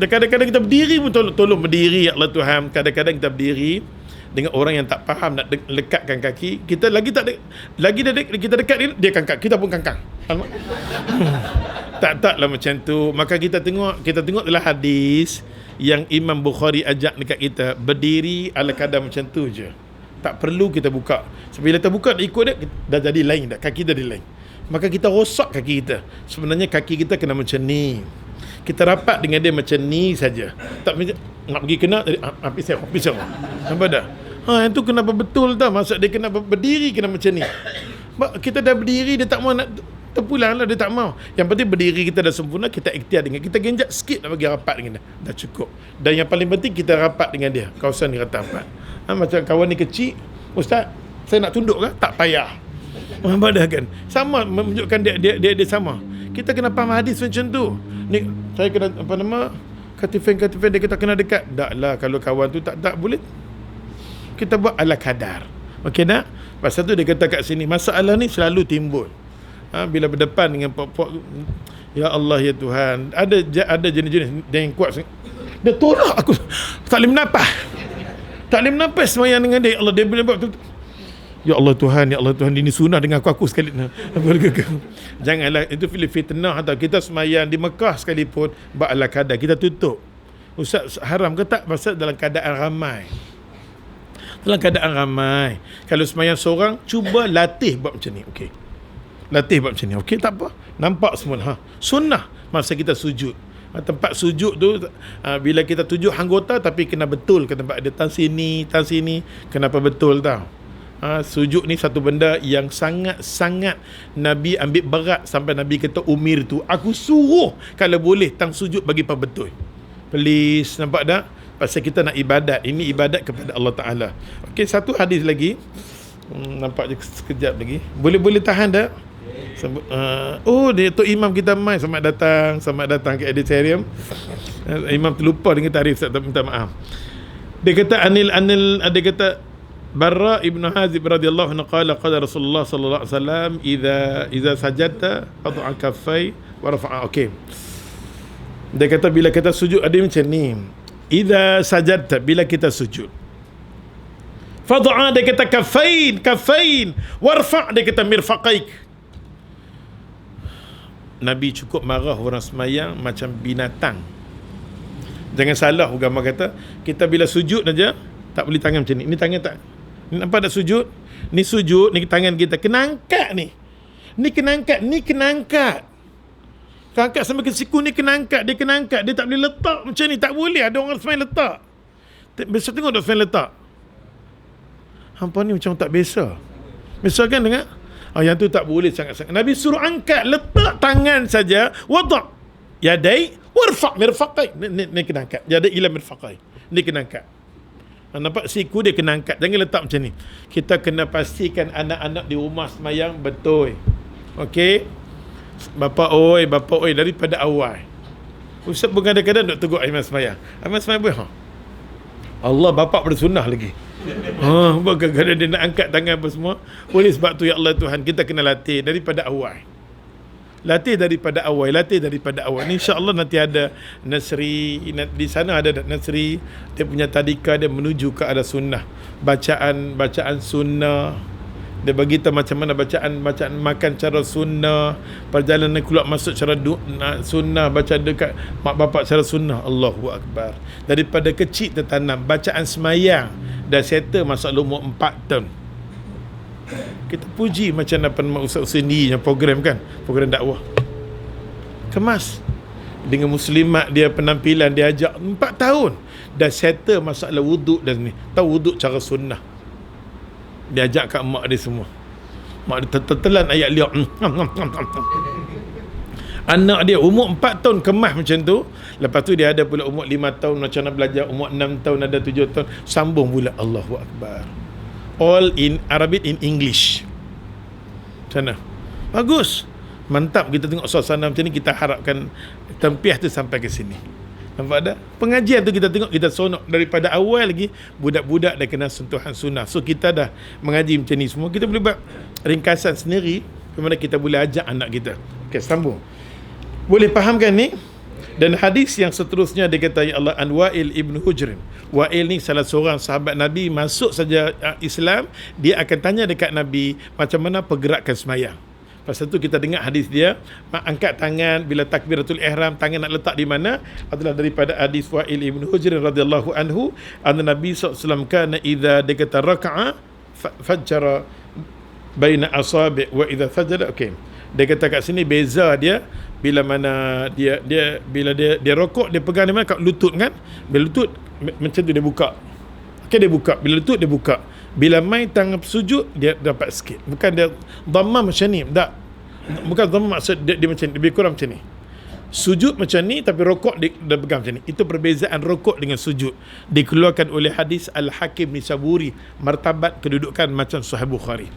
Kadang-kadang kita berdiri pun tolong berdiri, ya Allah Tuhan. Kadang-kadang kita berdiri dengan orang yang tak faham, nak lekatkan kaki, kita lagi kita dekat dia kangkang, kita pun kangkang. Taklah macam tu. Maka kita tengok dalam hadis yang Imam Bukhari ajak dekat kita, berdiri ala kadar macam tu je. Tak perlu kita buka. Bila kita buka ikut dia, dah jadi lain dah, kaki dah jadi lain. Maka kita rosak kaki kita. Sebenarnya kaki kita kena macam ni. Kita rapat dengan dia macam ni saja. Tak nak pergi kena pisau. Nampak dah? Yang tu kenapa betul tau. Maksud dia kena berdiri kena macam ni. Kita dah berdiri, dia tak mau nak terpulang lah, dia tak mau. Yang penting berdiri kita dah sempurna, kita ikhtiar dengan kita genjat sikit nak bagi rapat dengan dia. Dah cukup. Dan yang paling penting kita rapat dengan dia. Kawasan ni rapat. Macam kawan ni kecil, Ustaz, saya nak tunduk ke? Tak payah. Dah kan? Sama, menunjukkan dia sama. Kita kena faham hadis macam tu. Ni saya kena katifan dia kita kena dekat. Taklah kalau kawan tu tak boleh. Kita buat ala kadar. Okey tak? Pasal tu dia kata kat sini, masalah ni selalu timbul. Bila berdepan dengan pok-pok, ya Allah ya Tuhan, ada jenis-jenis yang kuat. Dia tolak aku. Tak boleh menafas semayang dengan dia. Allah, dia boleh buat tu. Ya Allah Tuhan, ini sunnah dengan aku sekali. Janganlah itu fitnah. Atau kita semayang di Mekah sekalipun, ba'ala kadar kita tutup. Ustaz, haram ke tak? Pasal dalam keadaan ramai. Kalau semayang seorang, cuba latih buat macam ni. Okey. Latih buat macam ni. Okey, tak apa. Nampak semua. Sunnah masa kita sujud. Tempat sujud tu, bila kita tuju anggota, tapi kena betul ke tempat dia. Tan sini. Kenapa betul tau? Sujud ni satu benda yang sangat-sangat Nabi ambil berat sampai Nabi kata umir tu, aku suruh kalau boleh tang sujud bagi apa betul. Please, nampak tak? Pasal kita nak ibadat. Ini ibadat kepada Allah Ta'ala. Okey, satu hadis lagi. Nampak je sekejap lagi. Boleh tahan tak? Dia Tok Imam kita mai. Selamat datang ke Auditorium. Imam terlupa dengan tarikh, tak minta maaf. Dia kata dia kata Barra ibn Hazib radhiyallahu anhu qala Rasulullah sallallahu alaihi wasallam idza sajadta fad'a kaffai wa rafa'a. Okey. Dia kata bila kita sujud ada macam ni. Idza sajadta, bila kita sujud. Fad'a, dia kata kaffain warfa', dia kata mirfaqaik. Nabi cukup marah orang semayang macam binatang. Jangan salah agama kata, kita bila sujud saja tak boleh tangan macam ni. Ni tangan tak. Nampak tak sujud? Ni sujud, ni tangan kita kena angkat ni. Ni kena angkat. Angkat sampai ke siku ni kena angkat. Dia kena angkat. Dia tak boleh letak macam ni. Tak boleh. Ada orang semayang letak. Biasa tengok tak semayang letak. Hampa ni macam tak biasa. Biasa kan dengar? Yang tu tak boleh sangat-sangat. Nabi suruh angkat, letak tangan saja, wada' yadai warfa' mirfaqai. Ni kena angkat. Yadai ila mirfaqai. Ni kena angkat. Nampak siku dia kena angkat. Jangan letak macam ni. Kita kena pastikan anak-anak di rumah semayang betul. Okey. Bapa oi daripada awal. Ustaz pun kadang-kadang duk tegur imam semayang. Imam semayang boleh. Allah bapa bersunnah lagi. Kadang-kadang dia nak angkat tangan apa semua. Boleh sebab tu ya Allah Tuhan, kita kena latih daripada awal. Latih daripada awal. InsyaAllah nanti ada nursery, di sana ada nursery, dia punya tadika dia menuju ke arah sunnah. Bacaan sunnah. Dia bagi tahu macam mana bacaan makan cara sunnah, perjalanan keluar masuk cara sunnah, baca dekat mak bapak cara sunnah. Allahu Akbar. Daripada kecil tertanam bacaan semayang, dah settle masa umur 4 tahun. Kita puji macam apa Ustaz Usni yang program kan, program dakwah. Kemas dengan muslimat dia, penampilan dia ajak 4 tahun dah settle masalah wuduk dan ni. Tahu wuduk cara sunnah. Dia ajak kat mak dia semua. Mak dia tertelan ayat liak. Anak dia umur 4 tahun kemas macam tu. Lepas tu dia ada pula umur 5 tahun macam nak belajar, umur 6 tahun, ada 7 tahun, sambung pula. Allahu Akbar. All in Arabic, in English. Sana. Bagus. Mantap kita tengok suasana macam ni, kita harapkan tempiah tu sampai ke sini. Nampak tak? Pengajian tu kita tengok, kita sonok daripada awal lagi, budak-budak dah kena sentuhan sunnah. So kita dah mengaji macam ni semua, kita boleh buat ringkasan sendiri bagaimana kita boleh ajak anak kita. Okey, sambung. Boleh fahamkan ni? Dan hadis yang seterusnya dia kata ya Allah, an Wa'il ibn Hujr. Wa'il ni salah seorang sahabat Nabi, masuk saja Islam, dia akan tanya dekat Nabi macam mana pergerakan semayang. Pasal tu kita dengar hadis dia, angkat tangan bila takbiratul ihram, tangan nak letak di mana, adalah daripada hadis Wa'il ibn Hujr radhiyallahu anhu, anna Nabi SAW kana idza dia kata raka'a fajjara baina asabi' wa idza sajada. Okey, dia kata kat sini beza dia bila mana bila dia rokok, dia pegang di mana, kat lutut kan. Bila lutut macam tu dia buka. Okey, dia buka. Bila lutut dia buka. Bila main tangan sujud dia dapat sikit. Bukan dia dhammah macam ni. Tak. Bukan dhammah maksud dia macam ni, lebih kurang macam ni. Sujud macam ni tapi rokok dia pegang macam ni. Itu perbezaan rokok dengan sujud. Dikeluarkan oleh hadis Al-Hakim Nisaburi, martabat kedudukan macam Sahih Bukhari.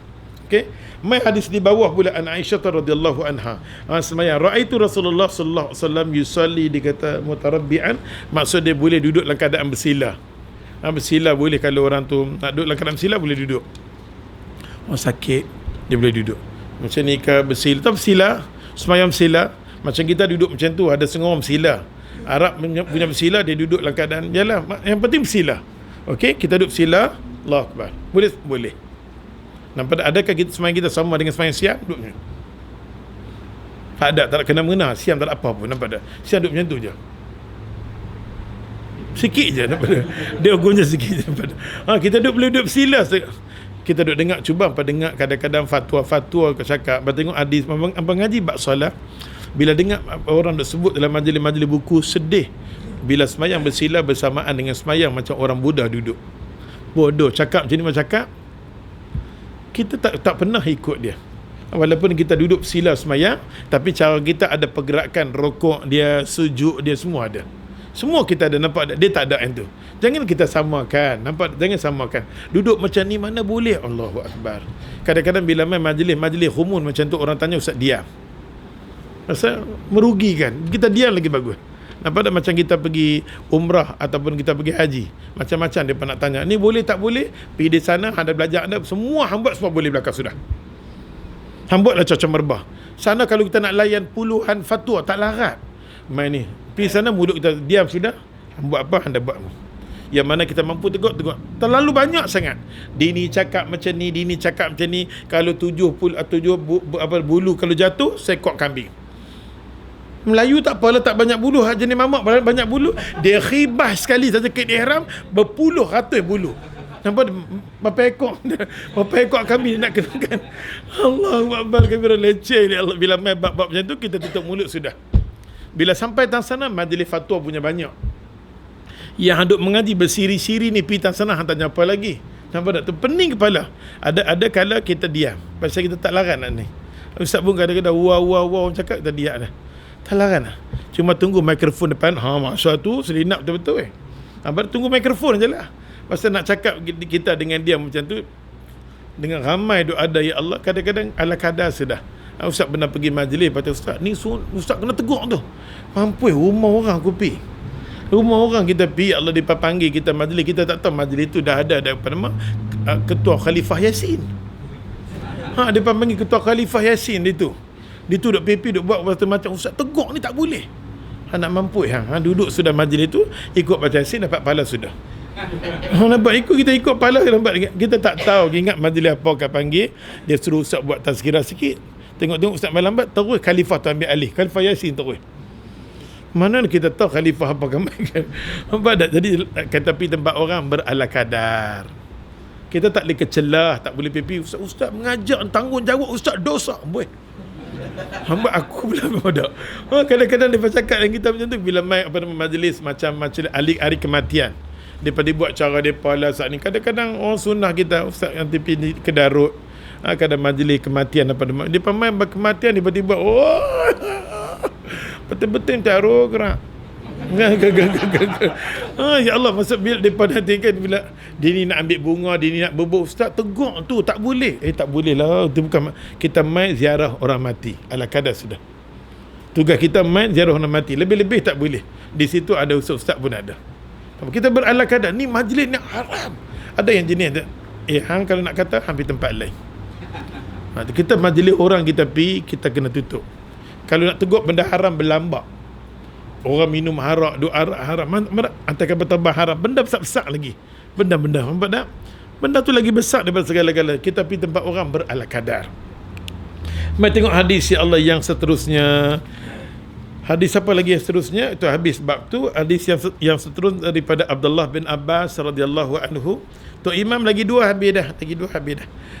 Okey, mai hadis di bawah pula an Aisyah radhiyallahu anha. Semayang raaitu Rasulullah sallallahu alaihi wasallam yusalli, dikata mutarabbian, maksud dia boleh duduk dalam keadaan bersila. Bersila boleh, kalau orang tu nak duduk dalam keadaan bersila boleh duduk. Sakit dia boleh duduk. Macam ni ke bersila, tak bersila, semayang bersila. Macam kita duduk macam tu, ada setengah orang bersila. Arab punya bersila, dia duduk dalam keadaan yalah, yang penting bersila. Okey, kita duduk bersila. Allahu Akbar. Boleh. Nampak tak? Adakah kita semayang kita sama dengan semayang siam? Duduknya tak ada, tak kena mengena. Siam tak ada apa pun. Nampak tak? Siam duduk macam tu je, sikit je. Nampak tak? Dia ukurnya sikit je. Nampak tak? Kita boleh duduk bersila. Kita duduk dengar, cuba apa dengar kadang-kadang fatwa-fatwa ke cakap, tengok hadis abang ngaji bab solat, bila dengar orang duk sebut dalam majlis-majlis buku, sedih bila semayang bersila bersamaan dengan semayang macam orang Buddha duduk. Bodoh cakap macam ni, macam cakap kita tak pernah ikut dia. Walaupun kita duduk sila semayang, tapi cara kita ada pergerakan, rokok dia, sujud dia, semua ada. Semua kita ada, nampak tak? Dia tak ada yang tu. Jangan kita samakan, nampak? Jangan samakan. Duduk macam ni mana boleh. Allahu Akbar. Kadang-kadang bila main majlis humun macam tu, orang tanya ustaz diam. Rasa merugikan. Kita diam lagi bagus. Nampak tak? Macam kita pergi umrah ataupun kita pergi haji, macam-macam dia nak tanya, ni boleh tak boleh, pergi di sana ada belajar, ada semua hamba semua boleh belakang sudah. Hamba lah macam merbah. Sana kalau kita nak layan puluhan fatwa tak larat. Main ni pergi sana mulut kita diam sudah. Buat apa anda buat? Yang mana kita mampu tegur. Terlalu banyak sangat. Dini cakap macam ni, dini cakap macam ni. Kalau 70 bulu kalau jatuh, sekok kambing. Melayu tak apalah, tak banyak bulu. Jenis mamak banyak bulu. Dia khibah sekali saja kain ihram, berpuluh ratus bulu. Nampak berapa ekor kambing nak kenakan. Allahu Akbar kabira, leceh ni Allah. Bila main bab-bab macam tu, kita tutup mulut sudah. Bila sampai tang sana, majlis fatwa punya banyak. Yang duk mengaji bersiri-siri ni pitan sana hang tanya apa lagi. Nampak tak tu pening kepala. Ada kala kita diam. Pasal kita tak larat nak ni. Ustaz pun kadang-kadang wow cakap kita diam dah. Tak larat lah. Cuma tunggu mikrofon depan. Masa tu selinap betul-betul baru tunggu mikrofon je lah. Pasal nak cakap kita dengan dia macam tu, dengan ramai duk ada, ya Allah, kadang-kadang ala kadar sudah. Ustaz pernah pergi majlis, kata Ustaz, ni Ustaz kena tegur tu. Mampu rumah orang aku pergi. Rumah orang kita pergi, Allah dia panggil kita majlis, kita tak tahu majlis tu dah ada apa nama, Ketua Khalifah Yasin. Dia panggil Ketua Khalifah Yasin dia tu. Dia tu duk pipi, duk buat macam Ustaz tegur ni tak boleh. Nak mampu duduk sudah majlis tu, ikut baca Yasin dapat pahala sudah. Nampak kita ikut pahala, nampak kita tak tahu, ingat majlis apa kau panggil, dia suruh Ustaz buat tazkirah sikit. Tengok Ustaz melambat, terus Khalifah tu ambil alih, Khalifah Yasin terus. Mana kita tahu Khalifah apa kemakan. Nampak tak? Jadi kata pergi tempat orang berala kadar. Kita tak boleh kecelah, tak boleh pipi. Ustaz mengajar, tanggungjawab Ustaz dosa. Boleh. Hamba aku pula bodoh. Kadang-kadang dia cakap dengan kita macam tu bila mai majlis macam hari kematian. Daripada buat cara depa lah saat ni. Kadang-kadang orang sunnah kita Ustaz yang pergi ke Darut. Kadang majlis kematian apa dia main kematian tiba-tiba betul-betul taruh gerak. Ya Allah, maksud bila depa nanti kan bila dia ni nak ambil bunga, dia ni nak bubuk, Ustaz tegur tu tak boleh. Tak boleh lah. Itu bukan kita main ziarah orang mati. Ala kadar sudah. Tugas kita main ziarah orang mati. Lebih-lebih tak boleh. Di situ ada ustaz pun ada. Kita berala kadar ni majlis ni haram. Ada yang jenis hang kalau nak kata hampir tempat lain. Kita majlis orang kita pergi, kita kena tutup. Kalau nak tegur benda haram berlambak. Orang minum arak, doa haram, antarkan bertambah haram, benda besar-besar lagi. Benda-benda, nampak tak? Benda tu lagi besar daripada segala-gala. Kita pergi tempat orang berala kadar. Mari tengok hadis ya Allah yang seterusnya. Hadis apa lagi yang seterusnya? Itu habis bab tu. Hadis yang seterusnya daripada Abdullah bin Abbas radhiyallahu anhu. Tu imam lagi dua habis dah.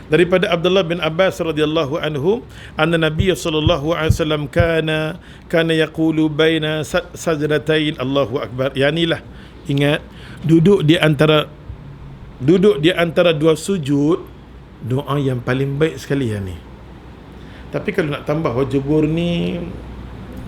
Daripada Abdullah bin Abbas radhiyallahu anhu, anna Nabiy sallallahu alaihi wasallam kana yaqulu baina sajdatain Allahu akbar. Yanilah, ingat duduk di antara dua sujud, doa yang paling baik sekali yang ni. Tapi kalau nak tambah wajibur ni,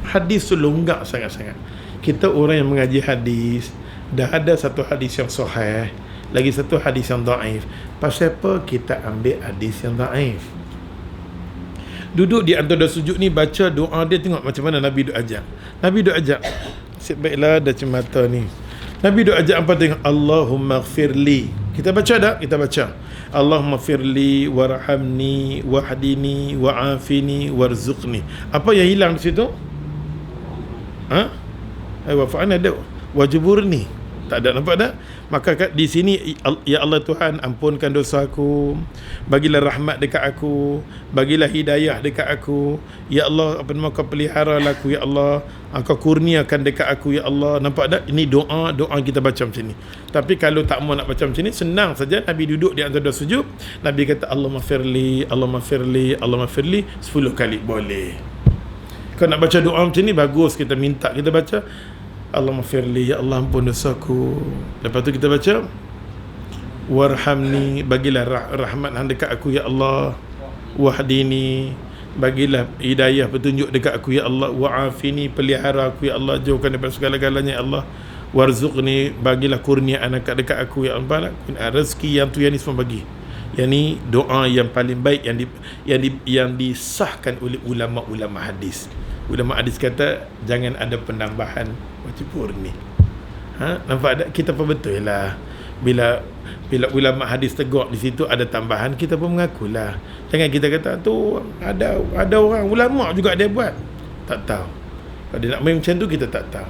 hadis tu longgak sangat-sangat. Kita orang yang mengaji hadis, dah ada satu hadis yang sahih, lagi satu hadis yang dhaif. Pasal apa kita ambil hadis yang dhaif? Duduk di antara sujud ni, baca doa dia, tengok macam mana Nabi duk ajak. Nabi duk ajak, baiklah dah cemata ni. Nabi duk ajak apa? Tengok, Allahumma ghfirli. Kita baca tak? Kita baca. Allahumma ghfirli warhamni wahdini wa'afini warzuqni. Apa yang hilang di situ? Wafa'an ada, wajiburni tak ada, nampak tak? Maka di sini, ya Allah Tuhan, ampunkan dosa aku, bagilah rahmat dekat aku, bagilah hidayah dekat aku, ya Allah, apa nama, kau peliharalah aku, ya Allah, kau kurniakan dekat aku, ya Allah. Nampak tak? Ini doa kita baca macam ni. Tapi kalau tak mau nak baca macam ni, senang saja. Nabi duduk di antara sujud, Nabi kata Allahumma firli, Allahumma firli, Allahumma firli 10 kali boleh. Kau nak baca doa macam ni, bagus, kita minta, kita baca Allahumma firli, ya Allah ampun dosaku. Lepas tu kita baca warhamni, bagilah rahmat hang dekat aku, ya Allah. Wahdini, bagilah hidayah, petunjuk dekat aku, ya Allah. Wa'afini, pelihara aku, ya Allah, jauhkan daripada segala-galanya, ya Allah. Warzuqni, bagilah kurniaan dekat aku, ya Allah. Rezeki yang tu, yang ni semua bagi. Yang ni doa yang paling baik yang disahkan oleh ulama-ulama hadis. Ulama hadis kata jangan ada penambahan wajibur ni. Nampak tak? Kita pun betul lah. Bila ulama hadis tegur di situ ada tambahan, kita pun mengakulah. Jangan kita kata tu ada orang ulama juga dia buat. Tak tahu. Kalau dia nak main macam tu, kita tak tahu.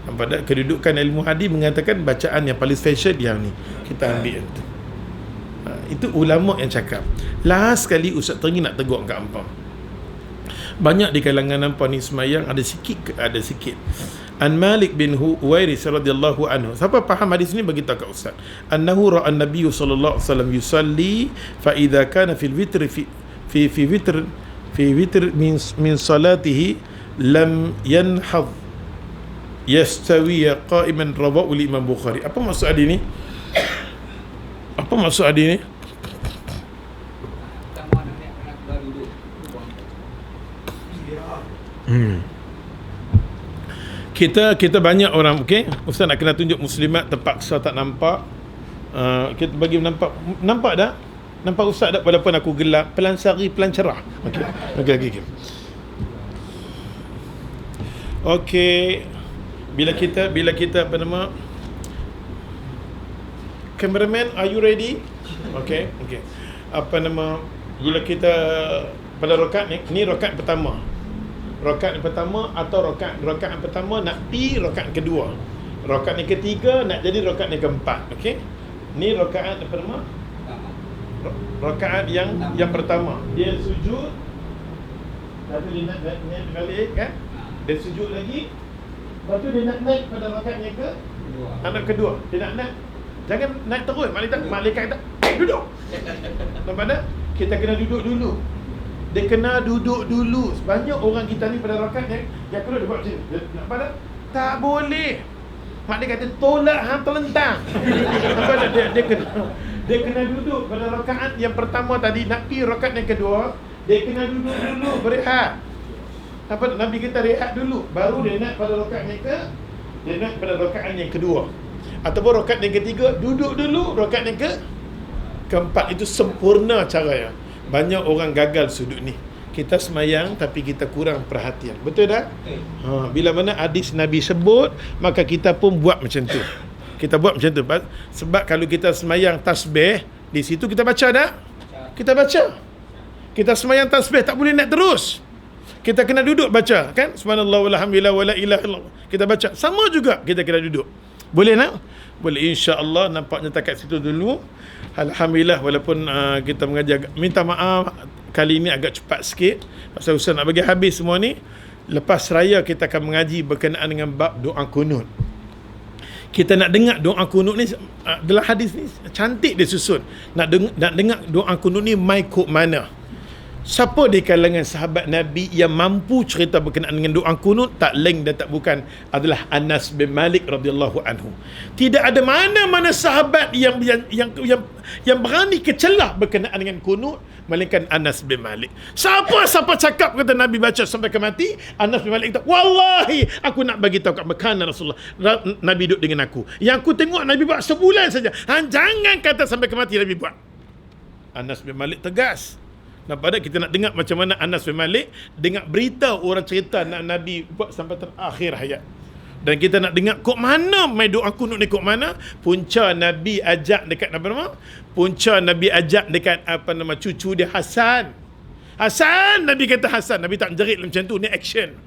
Nampak tak? Kedudukan ilmu hadis mengatakan bacaan yang paling special yang ni. Kita ambil itu. Itu ulama yang cakap. Last sekali Ustaz Tenggi nak tegur kat ampang. Banyak di kalangan nampak ni semayang ada sikit. An Malik bin Huwairis radhiyallahu anhu. Siapa faham hadis ni bagi tahu kat Ustaz. Annahu ra'a an-nabiy sallallahu alaihi wasallam yusalli fa idza kana fil witr fi witr min salatihi lam yanhad yastawi qa'iman rawahu Imam Bukhari. Apa maksud hadis ni? Apa maksud hadis ni? Kita banyak orang, okey. Ustaz nak kena tunjuk muslimat terpaksa tak nampak. Kita bagi nampak dah. Nampak Ustaz tak, walaupun aku gelap, pelan sari pelan cerah. Okey. Okey. Bila kita apa nama? Cameraman, are you ready? Okey. Apa nama? Bila kita pada rakaat ni rakaat pertama. Rakaat pertama atau rakaat pertama nak pi rakaat kedua. Rakaat yang ketiga nak jadi rakaat yang keempat. Okey. Ni rakaat pertama. Rakaat yang pertama. Dia sujud. Lalu dia nak balik kan? Dia sujud lagi. Lepas tu dia nak naik pada rakaat yang kedua. Dia nak naik. Jangan naik terus. Malaikat tak. Duduk. Nampak tak? Kita kena duduk dulu. Dia kena duduk dulu. Banyak orang kita ni pada rakaat yang kedua dia buat macam ni. Nampak tak? Tak boleh. Mak dia kata tolak hang terlentang. Nampak tak? Dia kena duduk pada rakaat yang pertama tadi. Nak pergi rakaat yang kedua, dia kena duduk dulu, berehat. Nampak tak? Nabi kita rehat dulu, baru dia naik pada rakaat yang kedua. Ataupun rakaat yang ketiga, duduk dulu. Rakaat yang keempat. Itu sempurna caranya. Banyak orang gagal sudut ni. Kita semayang tapi kita kurang perhatian. Betul tak? Bila mana hadis Nabi sebut, maka kita pun buat macam tu. Kita buat macam tu. Sebab kalau kita semayang tasbih, di situ kita baca tak? Kita baca. Kita semayang tasbih tak boleh naik terus. Kita kena duduk baca, kan? Subhanallah walhamdulillah wala ilaha illallah. Kita baca. Sama juga kita kena duduk. Boleh tak? Boleh, insya-Allah. Nampaknya takat situ dulu. Alhamdulillah, walaupun kita mengajar, minta maaf kali ini agak cepat sikit pasal Ustaz nak bagi habis semua ni. Lepas raya kita akan mengaji berkenaan dengan bab doa kunut. Kita nak dengar doa kunut ni dalam hadis ni cantik dia susun. Nak dengar doa kunut ni mai kok mana. Siapa di kalangan sahabat Nabi yang mampu cerita berkenaan dengan doa kunut? Tak lain dan tak bukan adalah Anas bin Malik radhiyallahu anhu. Tidak ada mana-mana sahabat yang berani kecelah berkenaan dengan kunut melainkan Anas bin Malik. Siapa cakap kata Nabi baca sampai ke mati, Anas bin Malik kata, wallahi aku nak bagi tahu kat Mekah Rasulullah, Nabi duduk dengan aku. Yang aku tengok Nabi buat sebulan saja. Jangan kata sampai ke mati Nabi buat. Anas bin Malik tegas. Nampak tak? Kita nak dengar macam mana Anas bin Malik dengar berita orang cerita Nabi buat sampai terakhir hayat. Dan kita nak dengar kok mana main doa kunut ni, kok mana punca Nabi ajak dekat apa nama? Punca Nabi ajak dekat apa nama cucu dia Hasan. Nabi kata Hasan, Nabi tak jerit macam tu, ni action.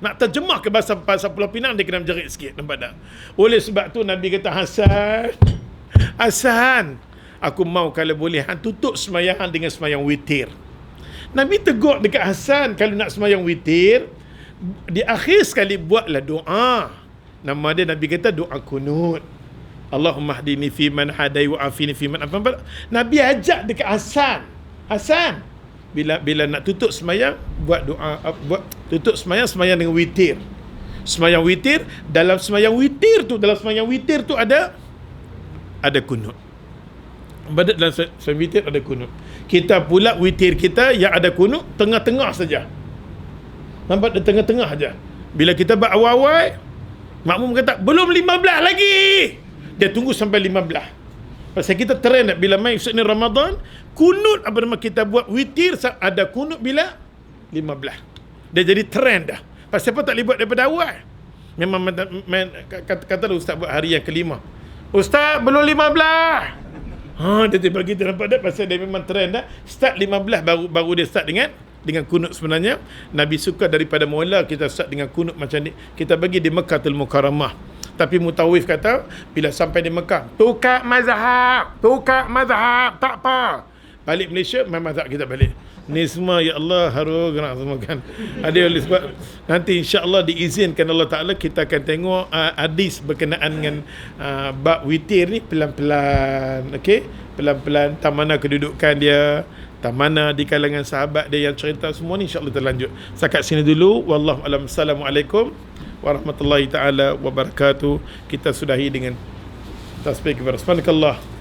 Nak terjemah ke bahasa Pulau Pinang dia kena menjerit sikit, nampak tak? Oleh sebab tu Nabi kata Hasan, aku mau kalau boleh hang tutup sembahyang dengan sembahyang witir. Nabi tegur dekat Hasan, kalau nak sembahyang witir, di akhir sekali buatlah doa. Nama dia Nabi kata doa kunut. Allahumma hdini fi man hadai wa afini fi man apa. Nabi ajak dekat Hasan, bila nak tutup sembahyang buat doa, tutup sembahyang dengan witir. Sembahyang witir, dalam sembahyang witir tu ada kunut. Dalam sembahyang witir ada kunut. Kita pula witir kita yang ada kunut tengah-tengah saja. Nampak, di tengah-tengah saja. Bila kita buat awal-awal, makmum kata belum 15 lagi. Dia tunggu sampai 15. Pasal kita trend bila mai ni Ramadan, kunut apa nama kita buat witir ada kunut bila 15. Dia jadi trend dah. Pasal apa tak boleh buat daripada awal? Memang kata Ustaz buat hari yang kelima. Ustaz belum 15. Dia tiba kita nampak tak? Pasal dia memang trend dah. Start 15 baru dia start dengan kunut sebenarnya. Nabi suka daripada mula kita start dengan kunut macam ni. Kita bagi di Mekkatul Mukarramah. Tapi Mutawif kata bila sampai di Mekah, tukar mazhab, tak apa. Balik Malaysia, main mazhab kita balik. Ni semua ya Allah harus gerak semua kan. Ada oleh sebab nanti insya-Allah diizinkan Allah Taala kita akan tengok hadis berkenaan dengan bab witir ni pelan-pelan. Okey, pelan-pelan tak mana kedudukan dia, tak mana di kalangan sahabat dia yang cerita semua ni insya-Allah terlanjut. Setakat sini dulu, wallahu alam. Assalamualaikum warahmatullahi taala wabarakatuh. Kita sudahi dengan tasbih kepada subhanakallah